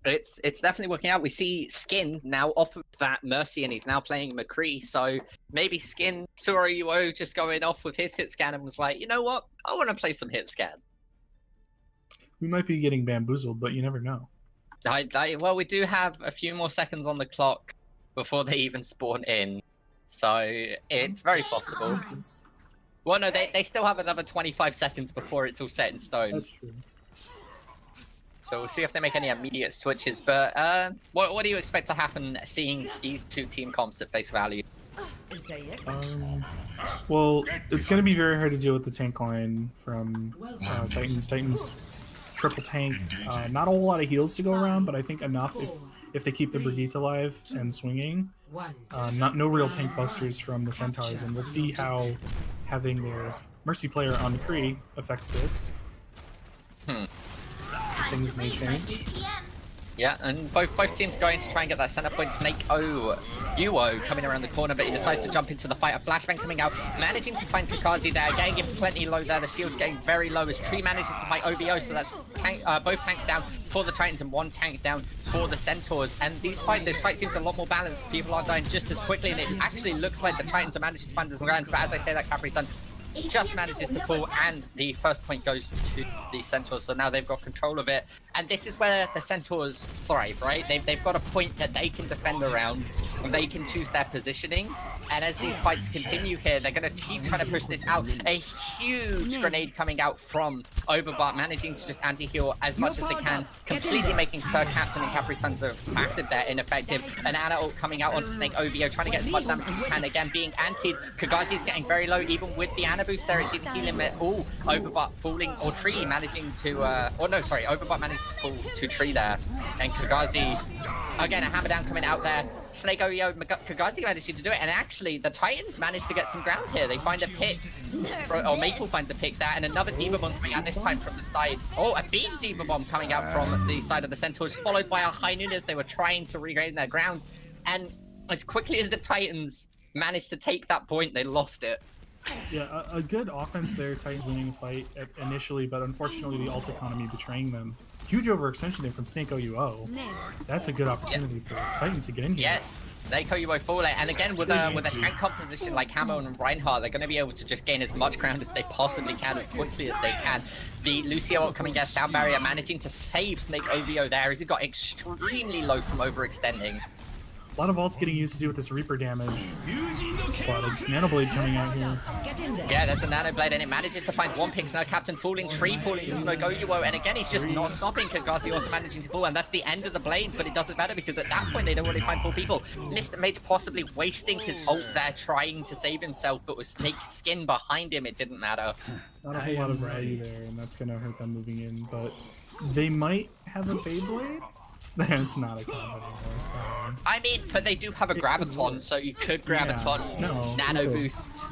It's definitely working out. We see Skin now off of that Mercy, and he's now playing McCree. So maybe Skin saw OUO just going off with his hit scan and was like, you know what? I want to play some hit scan. We might be getting bamboozled, but you never know. Well, we do have a few more seconds on the clock before they even spawn in. So it's very possible. Well, no, they still have another 25 seconds before it's all set in stone. That's true. So we'll see if they make any immediate switches. But what do you expect to happen seeing these 2 team comps at face value? Well, it's going to be very hard to deal with the tank line from Titans. Titans triple tank. Not a whole lot of heals to go around, but I think enough if they keep the Brigitte alive and swinging. No real tank busters from the Centaurs, and we'll see how having their Mercy player on McCree affects this. Things may change. Yeah, and both teams going to try and get that center point. Snake UO coming around the corner, but he decides to jump into the fight. A flashbang coming out, managing to find Kakazi there, getting him plenty low there. The shield's getting very low as Tree manages to fight OVO, so that's both tanks down for the Titans and 1 tank down for the Centaurs. And this fight seems a lot more balanced. People are dying just as quickly, and it actually looks like the Titans are managing to find some grounds. But as I say that, Capri-Sun just manages to pull, and the first point goes to the Centaurs, so now they've got control of it. And this is where the Centaurs thrive, right? They've got a point that they can defend around, and they can choose their positioning. And as these fights continue here, they're going to keep trying to push this out. A huge grenade coming out from Overbot, managing to just anti-heal as much as they can, completely making Sir Captain and Capri Suns are massive there, ineffective. An Ana ult coming out onto Snake OVO, trying to get as much damage as he can, again being antied. Kagazi's getting very low, even with the Ana boost there, it didn't heal him at all. Overbot falling, or Tree managing to, Overbot managed to fall to Tree there. And Kagazi, again, a hammer down coming out there. Snake OEO, Kagazi managed to do it, and actually the Titans managed to get some ground here. They find a pick, or Maple finds a pick there, and another Diva Bomb coming out, this time from the side. Oh, a big Diva Bomb coming out from the side of the Centaurs, followed by a High Noon as they were trying to regain their ground. And as quickly as the Titans managed to take that point, they lost it. Yeah, a good offense there, Titans winning the fight initially, but unfortunately the ult economy betraying them. Huge overextension there from Snake OUO. That's a good opportunity for Titans to get in here. Yes, Snake OUO full, and again with a tank composition like Hammer and Reinhardt, they're going to be able to just gain as much ground as they possibly can, as quickly as they can. The Lucio ult coming out, Sound Barrier managing to save Snake OVO there as he got extremely low from overextending. A lot of ults getting used to do with this Reaper damage. But it's Nano Blade coming out here. Yeah, there's a Nano Blade, and it manages to find one pick. Snow Captain falling, Tree falling to Snow Goyuo, and again, he's just not stopping. Kagazi also managing to fall, and that's the end of the Blade, but it doesn't matter because at that point, they don't really find 4 people. Mr. Mage possibly wasting his ult there, trying to save himself, but with Snake Skin behind him, it didn't matter. Not a whole lot of value there, and that's going to hurt them moving in, but they might have a Beyblade? It's not a combo anymore, sorry. I mean, but they do have a Graviton, so you could Graviton, Nano Boost.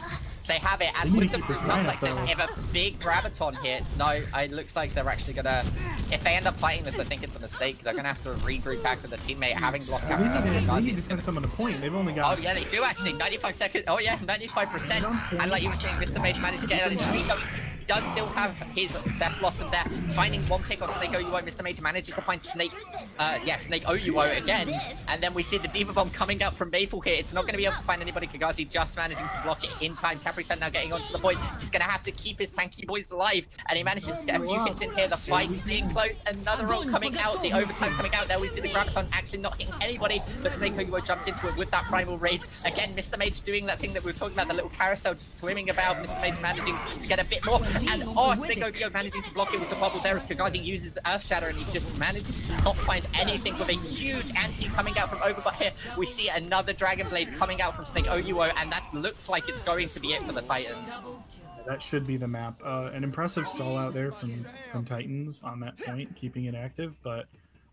They have it, and with the boost up like this, if a big Graviton hits, it looks like they're actually gonna, if they end up fighting this, I think it's a mistake. They're gonna have to regroup back with a teammate, having lost Capri Suns. They need to send someone a point. They've only got... Oh yeah, they do actually, 95 seconds, oh yeah, 95%. And like you were saying, Mr. Mage managed to get out of the tree. Does still have his Death Blossom there, finding one pick on Snake OUO. Mr. Mage manages to find Snake OUO again, and then we see the Diva Bomb coming out from Maple here. It's not going to be able to find anybody. Kagazi just managing to block it in time. Capri-Sun now getting onto the point. He's going to have to keep his tanky boys alive, and he manages to get a few hits in here. The fight's staying close. Another roll coming out, the overtime coming out there. We see the Graviton actually not hitting anybody, but Snake OUO jumps into it with that Primal Rage. Again, Mr. Mage doing that thing that we were talking about, the little carousel, just swimming about. Mr. Mage managing to get a bit more, and Snake OVO managing to block it with the bubble there as Kagazi uses Earth Shatter, and he just manages to not find anything with a huge anti coming out from Overbot here. We see another Dragon Blade coming out from Snake OUO, and that looks like it's going to be it for the Titans. That should be the map. An impressive stall out there from Titans on that point, keeping it active, but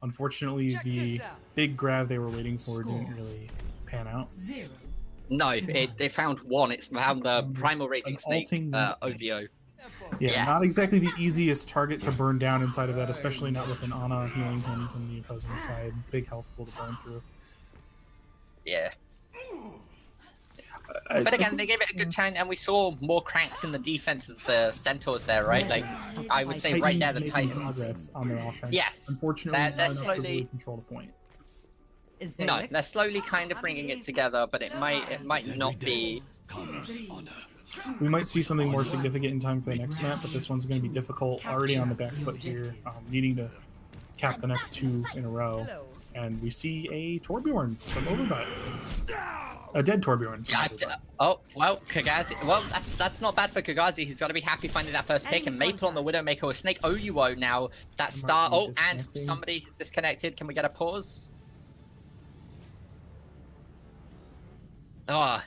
unfortunately the big grab they were waiting for didn't really pan out. No, they found one. It's found the Primal Raging Snake OVO. Yeah, not exactly the easiest target to burn down inside of that, especially not with an Ana healing him from the opposing side. Big health pool to burn through. Yeah. But again, they gave it a good time, and we saw more cranks in the defense as the Centaurs there, right? Like, I would say right now the Titans. On their offense. Yes. Unfortunately, they're slowly really control the point. No, they're slowly kind of bringing it together, but it might not be. We might see something more significant in time for the next map, but this one's going to be difficult. Already on the back foot here, needing to cap the next 2 in a row. And we see a Torbjorn from Overbot. A dead Torbjorn. Yeah, oh, well, Kagazi. Well, that's not bad for Kagazi. He's got to be happy finding that first pick. And Maple on the Widowmaker with Snake OUO now. That star. Oh, and somebody is disconnected. Can we get a pause? Oh,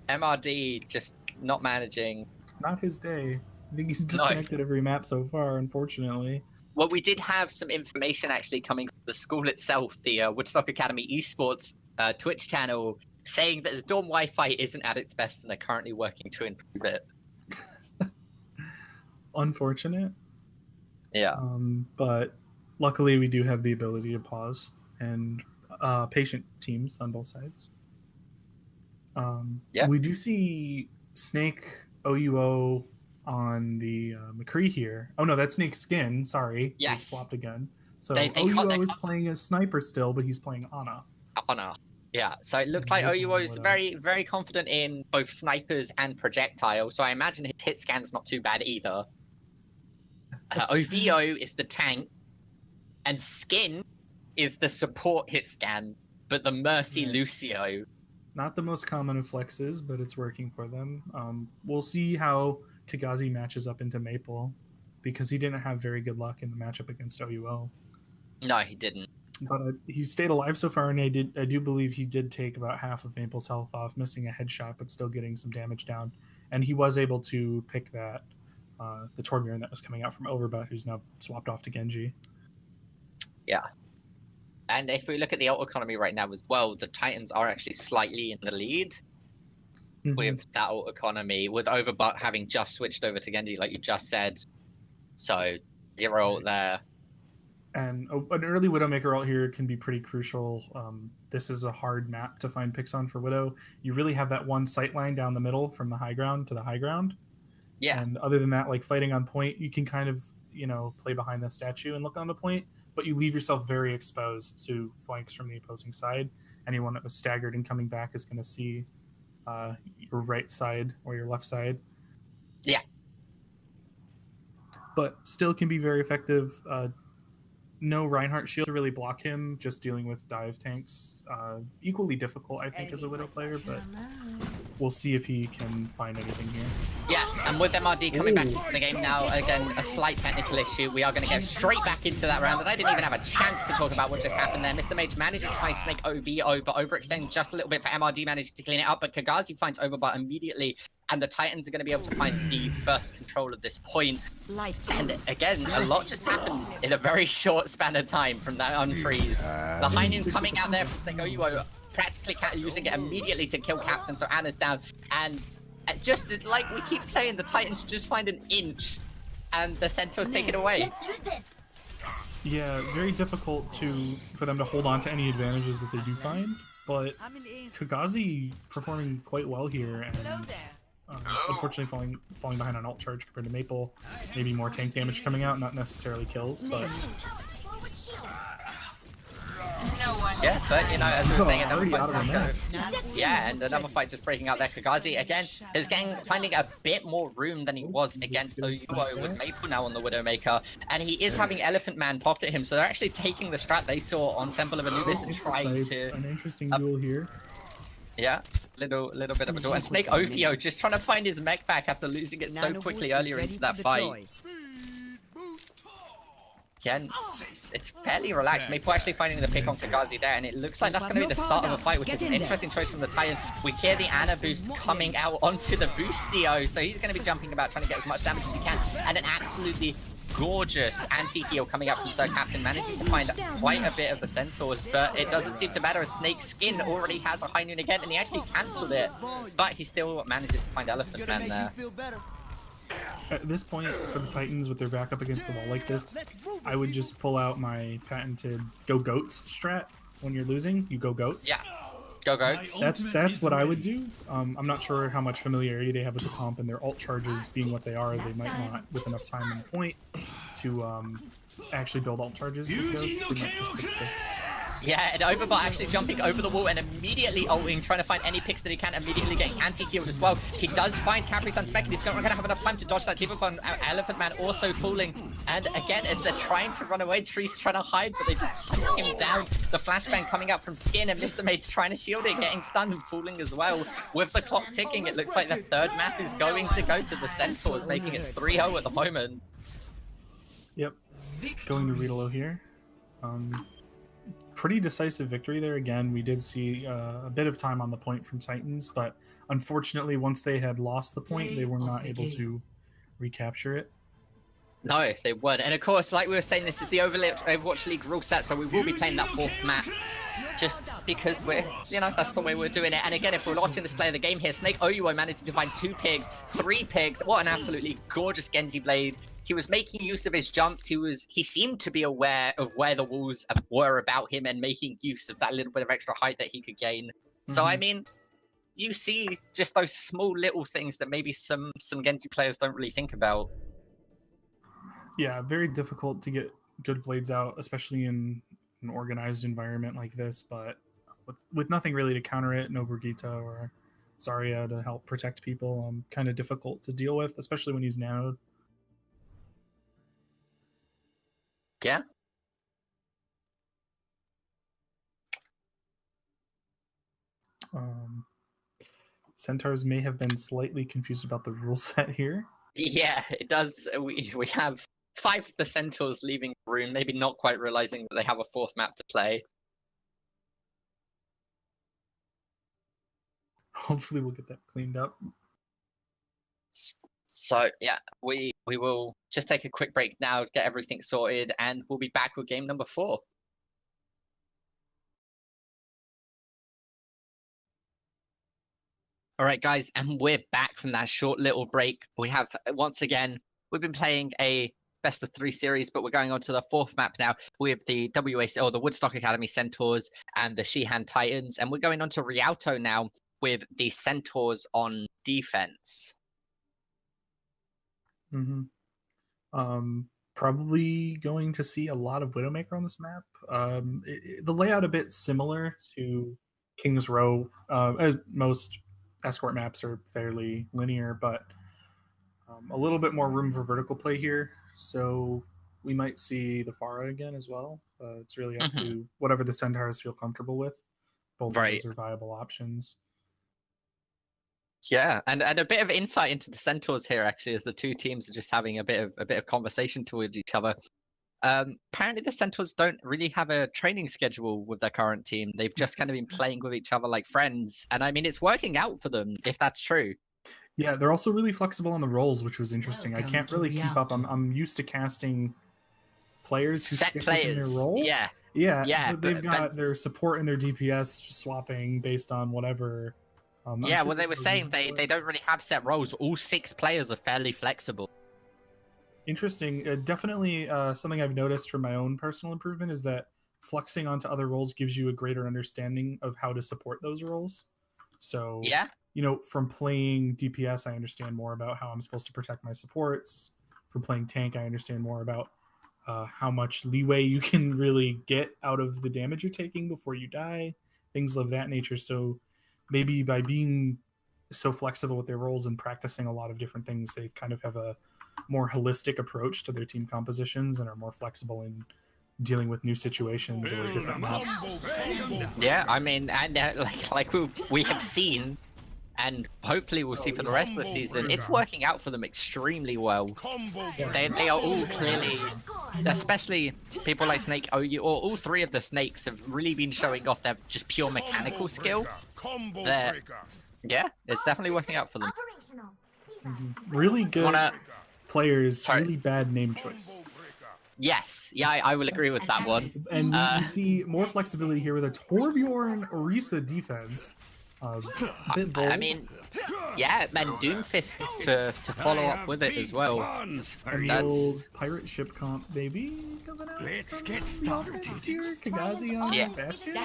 MRD just not managing. Not his day. I think he's disconnected every map so far, unfortunately. Well, we did have some information actually coming from the school itself, the Woodstock Academy Esports Twitch channel, saying that the dorm Wi-Fi isn't at its best and they're currently working to improve it. Unfortunate. Yeah. But luckily we do have the ability to pause and patient teams on both sides. Yeah. We do see Snake OUO on the McCree here. Oh no, that's Snake Skin. Sorry. Yes. They swapped again. So OUO is playing a sniper still, but he's playing Ana. Ana. Yeah, so it looks like OUO is very, very confident in both snipers and projectile, so I imagine his hit scan's not too bad either. OVO is the tank, and Skin is the support hit scan, but the Mercy Lucio. Not the most common of flexes, but it's working for them. We'll see how Kagazi matches up into Maple, because he didn't have very good luck in the matchup against OUO. No, he didn't. But he stayed alive so far, and I do believe he did take about half of Maple's health off, missing a headshot, but still getting some damage down. And he was able to pick that the Torbjorn that was coming out from Overbutt, who's now swapped off to Genji. Yeah. And if we look at the ult economy right now as well, the Titans are actually slightly in the lead with that ult economy, with Overbutt having just switched over to Genji, like you just said. So 0 ult there. And an early Widowmaker ult here can be pretty crucial. This is a hard map to find picks on for Widow. You really have that one sight line down the middle from the high ground to the high ground. Yeah. And other than that, like fighting on point, you can kind of, play behind the statue and look on the point, but you leave yourself very exposed to flanks from the opposing side. Anyone that was staggered and coming back is going to see your right side or your left side. Yeah. But still can be very effective. No Reinhardt shield to really block him, just dealing with dive tanks. Equally difficult, I think, as a Widow player, but we'll see if he can find anything here. Yeah, and with MRD coming back into the game now, again, a slight technical issue. We are going to go straight back into that round, and I didn't even have a chance to talk about what just happened there. Mr. Mage managed to find Snake OVO, but overextending just a little bit for MRD, managed to clean it up, but Kagazi finds Overbutt immediately, and the Titans are going to be able to find the first control of this point. And again, a lot just happened in a very short span of time from that unfreeze. The high noon coming out there from Snake OUO, practically using it immediately to kill Captain, so Anna's down. And just like we keep saying, the Titans just find an inch, and the Centaurs take it away. Yeah, very difficult for them to hold on to any advantages that they do find, but Kagazi performing quite well here, and unfortunately falling behind on ult charge compared to Maple. Maybe more tank damage coming out, not necessarily kills, but... Yeah, but as we were saying, another fight just breaking out there. Kagazi again is finding a bit more room than he was against OUO with Maple now on the Widowmaker, and he is having Elephant Man pocket him, so they're actually taking the strat they saw on Temple of Anubis and trying to... An interesting duel here. Yeah, little bit of a duel. And Snake OVO just trying to find his mech back after losing it so quickly earlier into that fight. Again, it's fairly relaxed. Maple actually finding the pick on Kagazi there, and it looks like that's going to be the start of a fight, which is an interesting choice from the Titan. We hear the Ana boost coming out onto the Boostio, so he's going to be jumping about trying to get as much damage as he can, and an absolutely gorgeous anti-heal coming up from Sir Captain, managing to find quite a bit of the Centaurs, but it doesn't seem to matter as Snake's Skin already has a high noon again, and he actually cancelled it, but he still manages to find Elephant Man there. At this point, for the Titans, with their back up against the wall like this, I would just pull out my patented Go Goats strat. When you're losing, you go Goats. Yeah, go Goats. That's what I would do. I'm not sure how much familiarity they have with the comp, and their ult charges being what they are, they might not, with enough time on the point, to actually build ult charges as Goats. They might just stick this. Yeah, and Overbutt actually jumping over the wall and immediately ulting, trying to find any picks that he can, immediately getting anti-healed as well. He does find Capri-Sun's spec, and he's not going to have enough time to dodge that Diva Bomb. Elephant Man also falling. And again, as they're trying to run away, Tree's trying to hide, but they just hunt him down. The flashbang coming out from Skin, and Mr. Mage's trying to shield it, getting stunned and falling as well. With the clock ticking, it looks like the third map is going to go to the Centaurs, making it 3-0 at the moment. Yep, going to Readalo here. Pretty decisive victory there. Again, we did see a bit of time on the point from Titans, but unfortunately, once they had lost the point, they were not able to recapture it. No, they weren't. And of course, like we were saying, this is the Overwatch League rule set, so we will be playing that fourth map. Just because we're, that's the way we're doing it. And again, if we're watching this play of the game here, Snake OUO managed to find 2 pigs, 3 pigs. What an absolutely gorgeous Genji blade. He was making use of his jumps. He seemed to be aware of where the walls were about him and making use of that little bit of extra height that he could gain. So, I mean, you see just those small little things that maybe some Genji players don't really think about. Yeah, very difficult to get good blades out, especially in an organized environment like this, but with nothing really to counter it, no Brigitte or Zarya to help protect people, kind of difficult to deal with, especially when he's nanoed. Yeah. Centaurs may have been slightly confused about the rule set here. Yeah, it does. We have 5 of the Centaurs leaving the room, maybe not quite realizing that they have a 4th map to play. Hopefully we'll get that cleaned up. So yeah, we will just take a quick break now, get everything sorted, and we'll be back with game number 4. All right, guys, and we're back from that short little break. We have, once again, we've been playing a best of 3 series, but we're going on to the 4th map now with the WAC, or the Woodstock Academy Centaurs and the Sheehan Titans, and we're going on to Rialto now with the Centaurs on defense. Probably going to see a lot of Widowmaker on this map. The layout a bit similar to King's Row, as most escort maps are fairly linear, but a little bit more room for vertical play here. So we might see the Pharah again as well. It's really up to whatever the Centaurs feel comfortable with. Both of those are viable options. Yeah, and a bit of insight into the Centaurs here, actually, as the two teams are just having a bit of conversation towards each other. Apparently the Centaurs don't really have a training schedule with their current team. They've just kind of been playing with each other like friends, and I mean, it's working out for them, if that's true. Yeah, they're also really flexible on the roles, which was interesting. I can't really keep up. I'm used to casting players who set players. Their role. Yeah. They've got their support and their DPS just swapping based on whatever. Yeah, well, they were saying they don't really have set roles. All 6 players are fairly flexible. Interesting. Definitely something I've noticed for my own personal improvement is that flexing onto other roles gives you a greater understanding of how to support those roles. So, yeah, from playing DPS, I understand more about how I'm supposed to protect my supports. From playing tank, I understand more about how much leeway you can really get out of the damage you're taking before you die, things of that nature. So maybe by being so flexible with their roles and practicing a lot of different things, they kind of have a more holistic approach to their team compositions and are more flexible in dealing with new situations or different maps. Yeah, I mean, and like we have seen, and hopefully we'll see for the rest of the season, it's working out for them extremely well. They are all clearly, especially people like Snake, OU, or all 3 of the Snakes have really been showing off their just pure mechanical skill. Yeah, it's definitely working out for them. Really good players, really bad name choice. Yes, yeah, I will agree with that one. And you see more flexibility here with a Torbjorn Orisa defense. I mean, yeah, and Doomfist to follow up with it as well. And the old pirate ship comp, baby, coming out. Let's get started here. Kagazi on Bastion.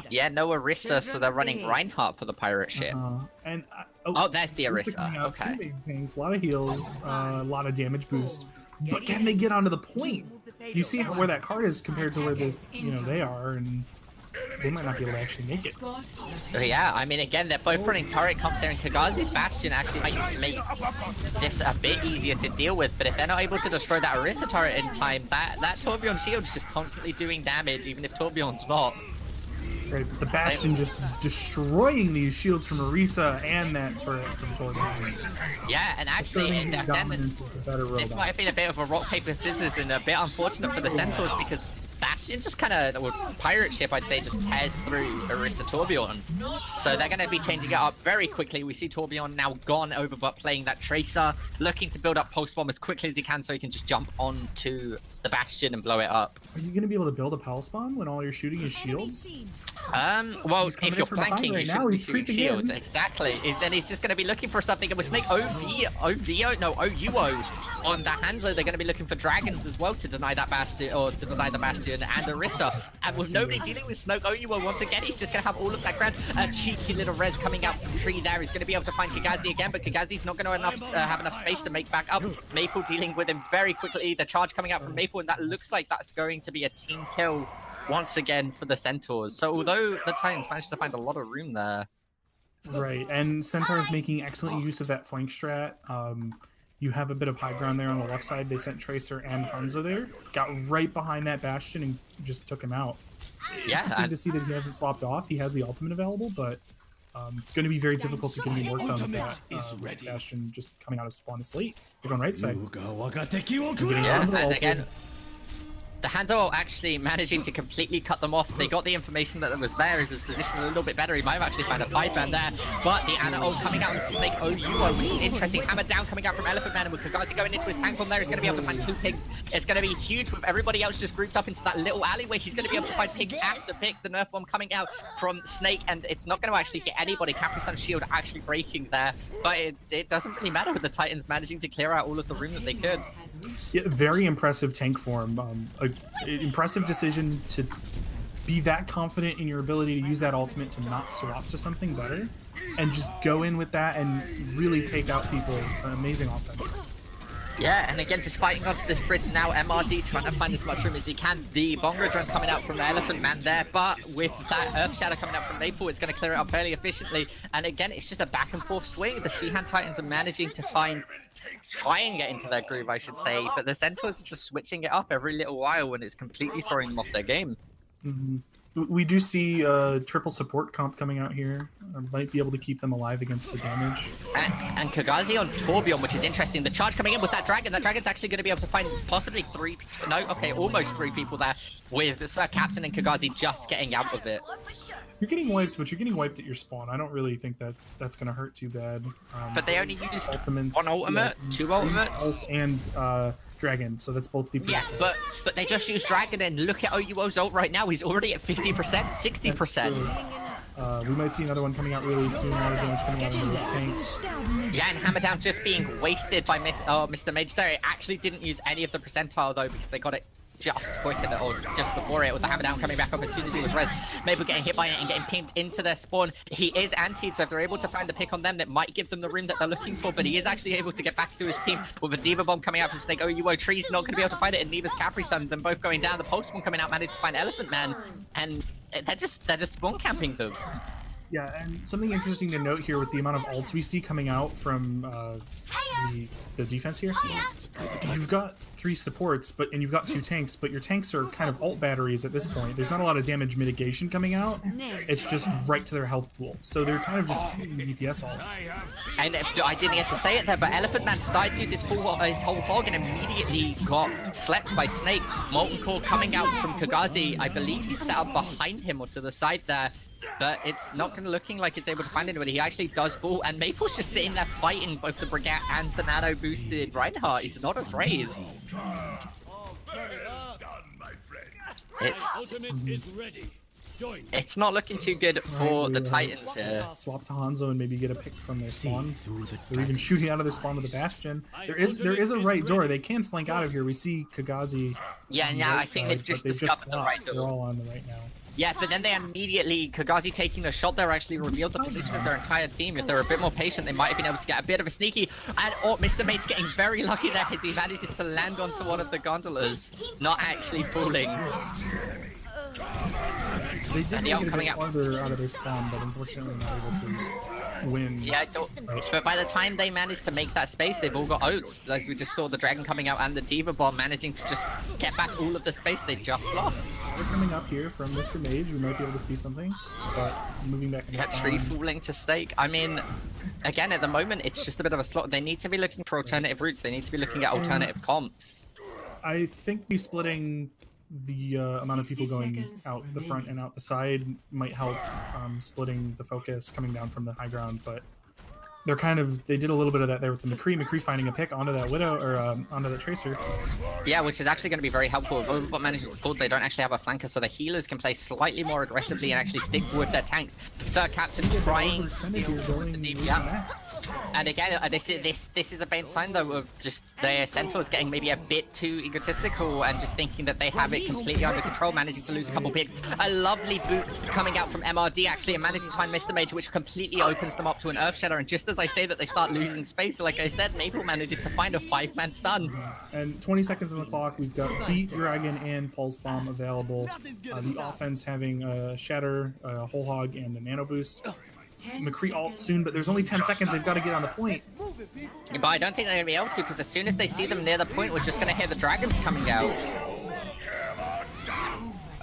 Yeah, no Orisa, so they're running Reinhardt for the pirate ship. And there's the Orisa. Okay. 2 big tanks, a lot of heals, a lot of damage boost. But can they get onto the point? You see where that card is compared to where this, they are, and they might not be able to actually make it. Yeah, I mean, again, they're both running turret comps here, and Kagazi's Bastion actually might make this a bit easier to deal with, but if they're not able to destroy that Orisa turret in time, that Torbjorn shield's just constantly doing damage, even if Torbjorn's not. Right, but the Bastion just destroying these shields from Orisa and that turret from Torbjorn. Yeah, and actually, this might have been a bit of a rock, paper, scissors, and a bit unfortunate for the Centaurs, because Bastion just kind of, pirate ship, I'd say, just tears through Orisa Torbjorn. So they're going to be changing it up very quickly. We see Torbjorn now gone over, but playing that Tracer, looking to build up Pulse Bomb as quickly as he can so he can just jump onto the Bastion and blow it up. Are you going to be able to build a Pulse Bomb when all you're shooting is shields? Well, if you're flanking, you shouldn't be shooting shields. Exactly. Then he's just going to be looking for something. And with Snake OUO on the Hanzo, they're going to be looking for dragons as well to deny that Bastion, or to deny the Bastion and Orisa. And with nobody dealing with Snoke OUO, once again, he's just going to have all of that ground. A cheeky little res coming out from tree there. He's going to be able to find Kagazi again, but Kagazi's not going to have enough space to make back up. Maple dealing with him very quickly. The charge coming out from Maple, and that looks like that's going to be a team kill once again for the Centaurs. So although the Titans managed to find a lot of room there. Right, and Centaurs making excellent use of that flank strat. You have a bit of high ground there on the left side. They sent Tracer and Hanzo there. Got right behind that Bastion and just took him out. Yeah, Interesting to see that he hasn't swapped off. He has the ultimate available, but going to be very difficult to get any work done with that. Bastion just coming out of spawn is late. They're going right side. Yeah, and again, the Hanzo actually managing to completely cut them off. They got the information that was there. He was positioned a little bit better. He might have actually found a 5-man there. But the Ana ult coming out with Snake OUO, which is interesting. Hammer down coming out from Elephant Man, and with Kagazi going into his tank from there, he's going to be able to find 2 pigs. It's going to be huge with everybody else just grouped up into that little alleyway. He's going to be able to find pig after pig. The Nerf bomb coming out from Snake, and it's not going to actually hit anybody. Capri-Sun's shield actually breaking there. But it doesn't really matter with the Titans managing to clear out all of the room that they could. Yeah, very impressive tank form. Impressive decision to be that confident in your ability to use that ultimate to not swap to something better and just go in with that and really take out people. Amazing offense. Yeah, and again, just fighting onto this bridge now. MRD trying to find as much room as he can. The Bongo drone coming out from the Elephant Man there, but with that Earth Shadow coming out from Maple, it's going to clear it up fairly efficiently. And again, it's just a back and forth swing. The Sheehan Titans are managing to try and get into their groove, I should say, but the Centaurs are just switching it up every little while when it's completely throwing them off their game. We do see triple support comp coming out here. Might be able to keep them alive against the damage. And Kagazi on Torbjorn, which is interesting. The charge coming in with that dragon. That dragon's actually going to be able to find possibly 3 people. No, okay, almost 3 people there with Sir Captain and Kagazi just getting out of it. You're getting wiped, but you're getting wiped at your spawn. I don't really think that that's going to hurt too bad. But they only used ultimates, 1 ultimate, 2 ultimates. And Dragon, so that's both people. Yeah, but they just used Dragon, and look at OUO's ult right now. He's already at 50%, 60%. We might see another one coming out really soon. Water damage coming out into those tanks. Yeah, and Hammer Down just being wasted by Mr. Mage there. It actually didn't use any of the percentile though, because they got it just quick or just before it, with the Hammer Down coming back up as soon as he was res. Maple getting hit by it and getting pinned into their spawn. He is antied, so if they're able to find the pick on them, that might give them the room that they're looking for, but he is actually able to get back to his team with a Diva Bomb coming out from Snake OUO. Tree's not going to be able to find it, and Neva's Capri-Sun, them both going down. The Pulse one coming out managed to find Elephant Man, and they're just spawn camping them. Yeah, and something interesting to note here with the amount of ults we see coming out from the defense here. You've got 3 supports, and you've got 2 tanks, but your tanks are kind of ult batteries at this point. There's not a lot of damage mitigation coming out. It's just right to their health pool. So they're kind of just DPS ults. And I didn't get to say it there, but Elephant Man started to use his whole hog and immediately got slept by Snake. Molten Core coming out from Kagazi. I believe he's set up behind him or to the side there. But it's not looking like it's able to find anybody. He actually does fall, and Maple's just sitting there fighting both the Brigade and the Nano boosted Reinhardt. He's not afraid. It's not looking too good for the Titans here. Swap to Hanzo and maybe get a pick from their spawn. They're even shooting out of their spawn with the Bastion. There is a right door. They can flank out of here. We see Kagazi. Yeah, I think they've just discovered the right door. They're all on the right now. Yeah, but then they immediately, Kagazi taking a shot there actually revealed the position of their entire team. If they were a bit more patient, they might have been able to get a bit of a sneaky. And Mr. Mate's getting very lucky there because he manages to land onto one of the gondolas, not actually falling. They did get a bit farther out of their spawn, but unfortunately not able to win. Yeah, but by the time they managed to make that space, they've all got oats. As we just saw the Dragon coming out and the Diva Bomb managing to just get back all of the space they just lost. We're coming up here from Mr. Mage. We might be able to see something, but moving back. Yeah, Tree falling to stake. I mean, again, at the moment, it's just a bit of a slot. They need to be looking for alternative routes. They need to be looking at alternative comps. I think be splitting the amount of people going out the front and out the side might help splitting the focus coming down from the high ground, but they did a little bit of that there with the McCree finding a pick onto that Widow, or onto that Tracer. Yeah, which is actually going to be very helpful. If Overwatch manages to fold, they don't actually have a flanker, so the healers can play slightly more aggressively and actually stick with their tanks. Sir Captain trying to deal with the DPS. And again, this is a bad sign though of just their Centaurs getting maybe a bit too egotistical and just thinking that they have it completely under control, managing to lose a couple picks. A lovely boot coming out from MRD actually, and managing to find Mr. Mage, which completely opens them up to an Earth Shatter. And just as I say that, they start losing space. So like I said, Maple manages to find a 5-man stun. And 20 seconds on the clock. We've got Beat, Dragon, and Pulse Bomb available. The offense having a Shatter, a Whole Hog, and a Nano Boost. McCree ult soon, but there's only 10 seconds. They've got to get on the point. But I don't think they're going to be able to, because as soon as they see them near the point, we're just going to hear the dragons coming out.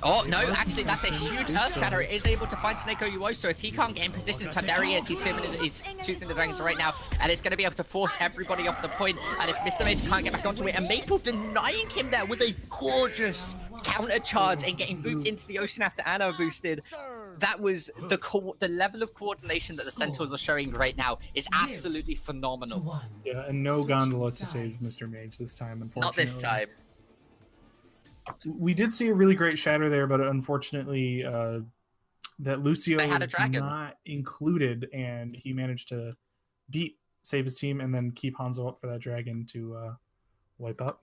Oh, no, actually, that's a huge Earth Shatter. It is able to find Snake UO, so if he can't get in position in time, there he is. He's choosing the dragons right now, and it's going to be able to force everybody off the point. And if Mr. Mage can't get back onto it, and Maple denying him there with a gorgeous counter charge and getting booped into the ocean after Anna boosted. That was the level of coordination that the Centaurs are showing right now is absolutely phenomenal. Yeah, and no gondola to save Mr. Mage this time, unfortunately. Not this time. We did see a really great Shatter there, but unfortunately, that Lucio was not included, and he managed to save his team, and then keep Hanzo up for that dragon to wipe up.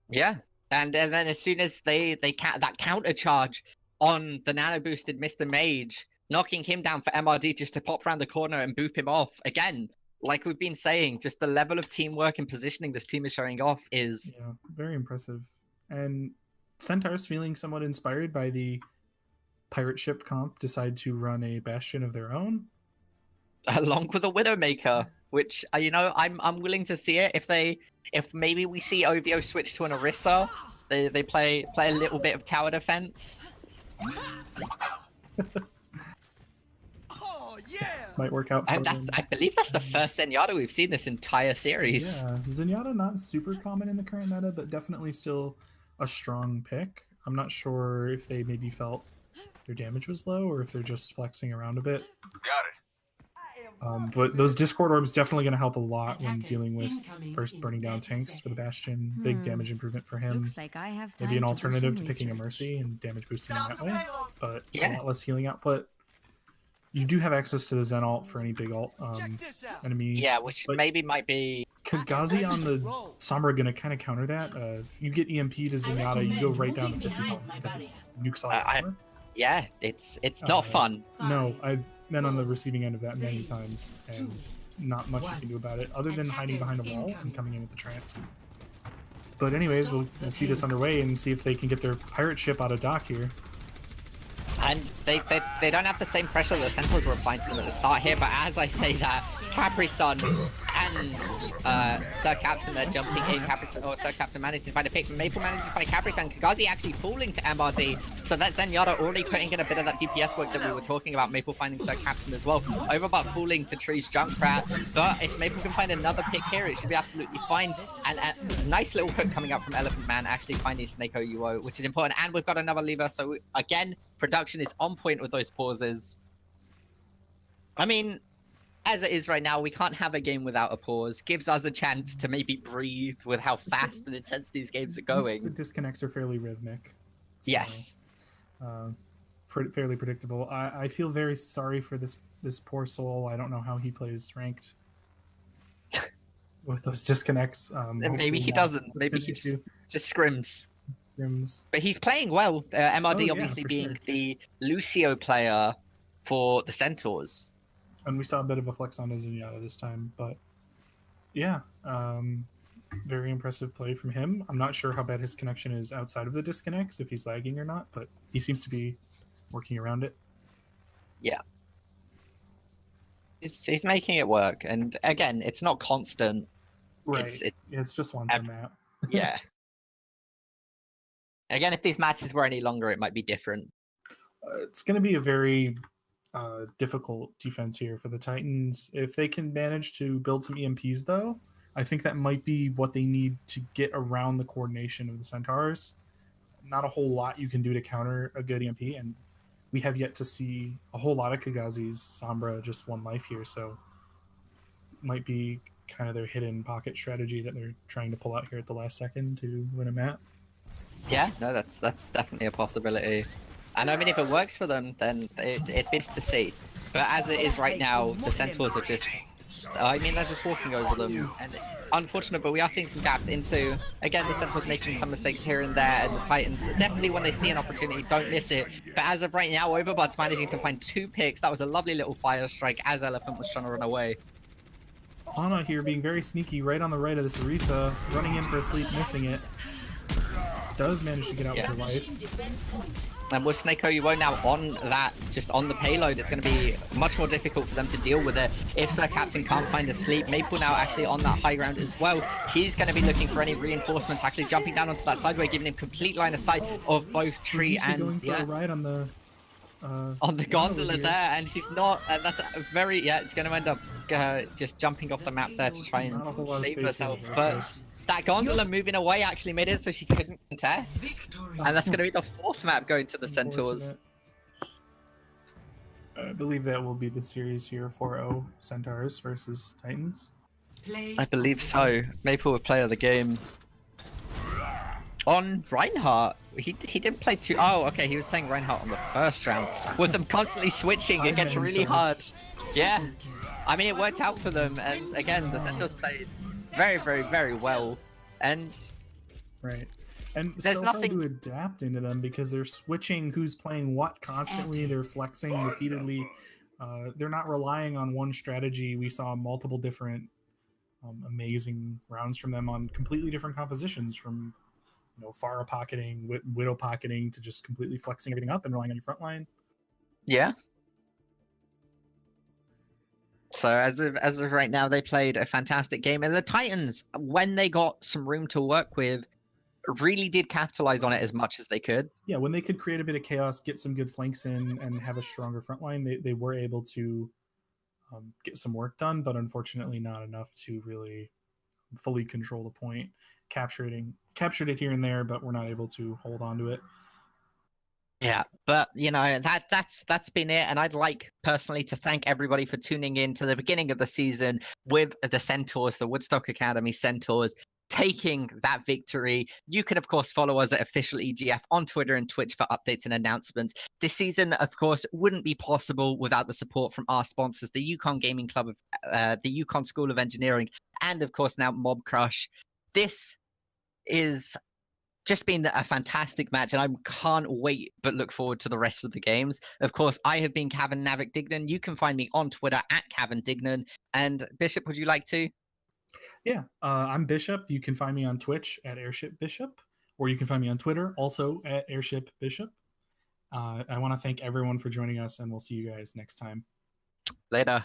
Yeah, and then as soon as that counter charge on the nano boosted Mr. Mage, knocking him down for MRD just to pop around the corner and boop him off again. Like we've been saying, just the level of teamwork and positioning this team is showing off is very impressive. And Centaurs, feeling somewhat inspired by the pirate ship comp, decide to run a Bastion of their own, along with a Widowmaker, which I'm willing to see it if maybe we see OVO switch to an Orisa. They play a little bit of tower defense. Oh yeah, might work out. And I believe that's the first Zenyatta we've seen this entire series. Yeah, Zenyatta not super common in the current meta, but definitely still a strong pick. I'm not sure if they maybe felt their damage was low or if they're just flexing around a bit. Got it. But those Discord Orbs definitely going to help a lot when dealing with first burning down tanks for the Bastion. Big damage improvement for him. Looks like I have maybe an alternative to picking a Mercy and damage boosting in that way, but a lot less healing output. You do have access to the Zen ult for any big ult enemy. Yeah, which maybe might be... Kagazi on the Sombra going to kind of counter that. If you get EMP to Zenyatta, you go right down to 50 health because it nukes all the armor. Yeah, it's not fun. No, I've been on the receiving end of that many times, and not much you can do about it, other than hiding behind a wall and coming in with the trance. But anyways, we'll see this underway and see if they can get their pirate ship out of dock here. And they don't have the same pressure that the Centaurs were applying to them at the start here, but as I say that, Capri-Sun and Sir Captain are jumping in. Sir Captain managed to find a pick from Maple, managed to find Capri-Sun. Kagazi actually falling to MRD, so that's Zenyatta already putting in a bit of that DPS work that we were talking about. Maple finding Sir Captain as well. Overbutt falling to Tree's Junkrat, but if Maple can find another pick here, it should be absolutely fine. And a nice little hook coming out from Elephant Man, actually finding Snake UO, which is important. And we've got another lever, so again, production is on point with those pauses. I mean, as it is right now, we can't have a game without a pause. Gives us a chance to maybe breathe with how fast and intense these games are going. The disconnects are fairly rhythmic. So, yes. Fairly predictable. I feel very sorry for this poor soul. I don't know how he plays ranked with those disconnects. Maybe he doesn't. Maybe he just scrims. But he's playing well. MRD obviously being the Lucio player for the Centaurs. And we saw a bit of a flex on Zenyatta this time, but yeah, very impressive play from him. I'm not sure how bad his connection is outside of the disconnects, if he's lagging or not, but he seems to be working around it. Yeah. He's making it work, and again, it's not constant. Right. It's just once a map. Yeah. Again, if these matches were any longer, it might be different. It's going to be a very difficult defense here for the Titans. If they can manage to build some EMPs, though, I think that might be what they need to get around the coordination of the Centaurs. Not a whole lot you can do to counter a good EMP, and we have yet to see a whole lot of Kagazi's Sombra just one life here, so might be kind of their hidden pocket strategy that they're trying to pull out here at the last second to win a map. Yeah, no, that's definitely a possibility. And I mean, if it works for them, then it bids to see. But as it is right now, the Centaurs are just I mean, they're just walking over them. And unfortunate, but we are seeing some gaps into, again, the Centaurs making some mistakes here and there, and the Titans, definitely when they see an opportunity, don't miss it. But as of right now, Overbud's managing to find 2 picks. That was a lovely little fire strike as Elephant was trying to run away. Ana here being very sneaky right on the right of this Orisa, running in for a sleep, missing it. Does manage to get out with her life. And with Snake OUO now on that, just on the payload, it's going to be much more difficult for them to deal with it if Sir Captain can't find a sleep. Maple now actually on that high ground as well. He's going to be looking for any reinforcements, actually jumping down onto that sideway, giving him complete line of sight of both tree and going for a ride on the gondola there, and she's not. That's a very it's going to end up just jumping off the map there to try and save herself. But that gondola moving away actually made it so she couldn't contest, and that's going to be the 4th map going to the Centaurs. I believe that will be the series here, 4-0 Centaurs versus Titans. I believe so. Maple would player of the game. On Reinhardt, he didn't play too. Oh, okay, he was playing Reinhardt on the first round. With them constantly switching, it gets really hard. Yeah, I mean, it worked out for them, and again, the Centaurs played very, very, very well. And right, and there's nothing to adapt into them because they're switching who's playing what constantly. They're flexing repeatedly. They're not relying on one strategy. We saw multiple different amazing rounds from them on completely different compositions, from Pharah pocketing, Widow pocketing, to just completely flexing everything up and relying on your front line. Yeah. So as of right now, they played a fantastic game, and the Titans, when they got some room to work with, really did capitalize on it as much as they could. Yeah, when they could create a bit of chaos, get some good flanks in, and have a stronger front line, they were able to get some work done, but unfortunately not enough to really fully control the point. Captured it here and there, but we're not able to hold on to it. Yeah, but that's been it, and I'd like personally to thank everybody for tuning in to the beginning of the season with the Centaurs, the Woodstock Academy Centaurs, taking that victory. You can of course follow us at official EGF on Twitter and Twitch for updates and announcements. This season, of course, wouldn't be possible without the support from our sponsors, the Yukon Gaming Club of the Yukon School of Engineering, and of course now Mob Crush. This is just been a fantastic match, and I can't wait but look forward to the rest of the games. Of course, I have been Cavan Navik Dignan. You can find me on Twitter at Cavan Dignan. And Bishop, would you like to? Yeah, I'm Bishop. You can find me on Twitch at Airship Bishop, or you can find me on Twitter also at Airship Bishop. I want to thank everyone for joining us, and we'll see you guys next time. Later.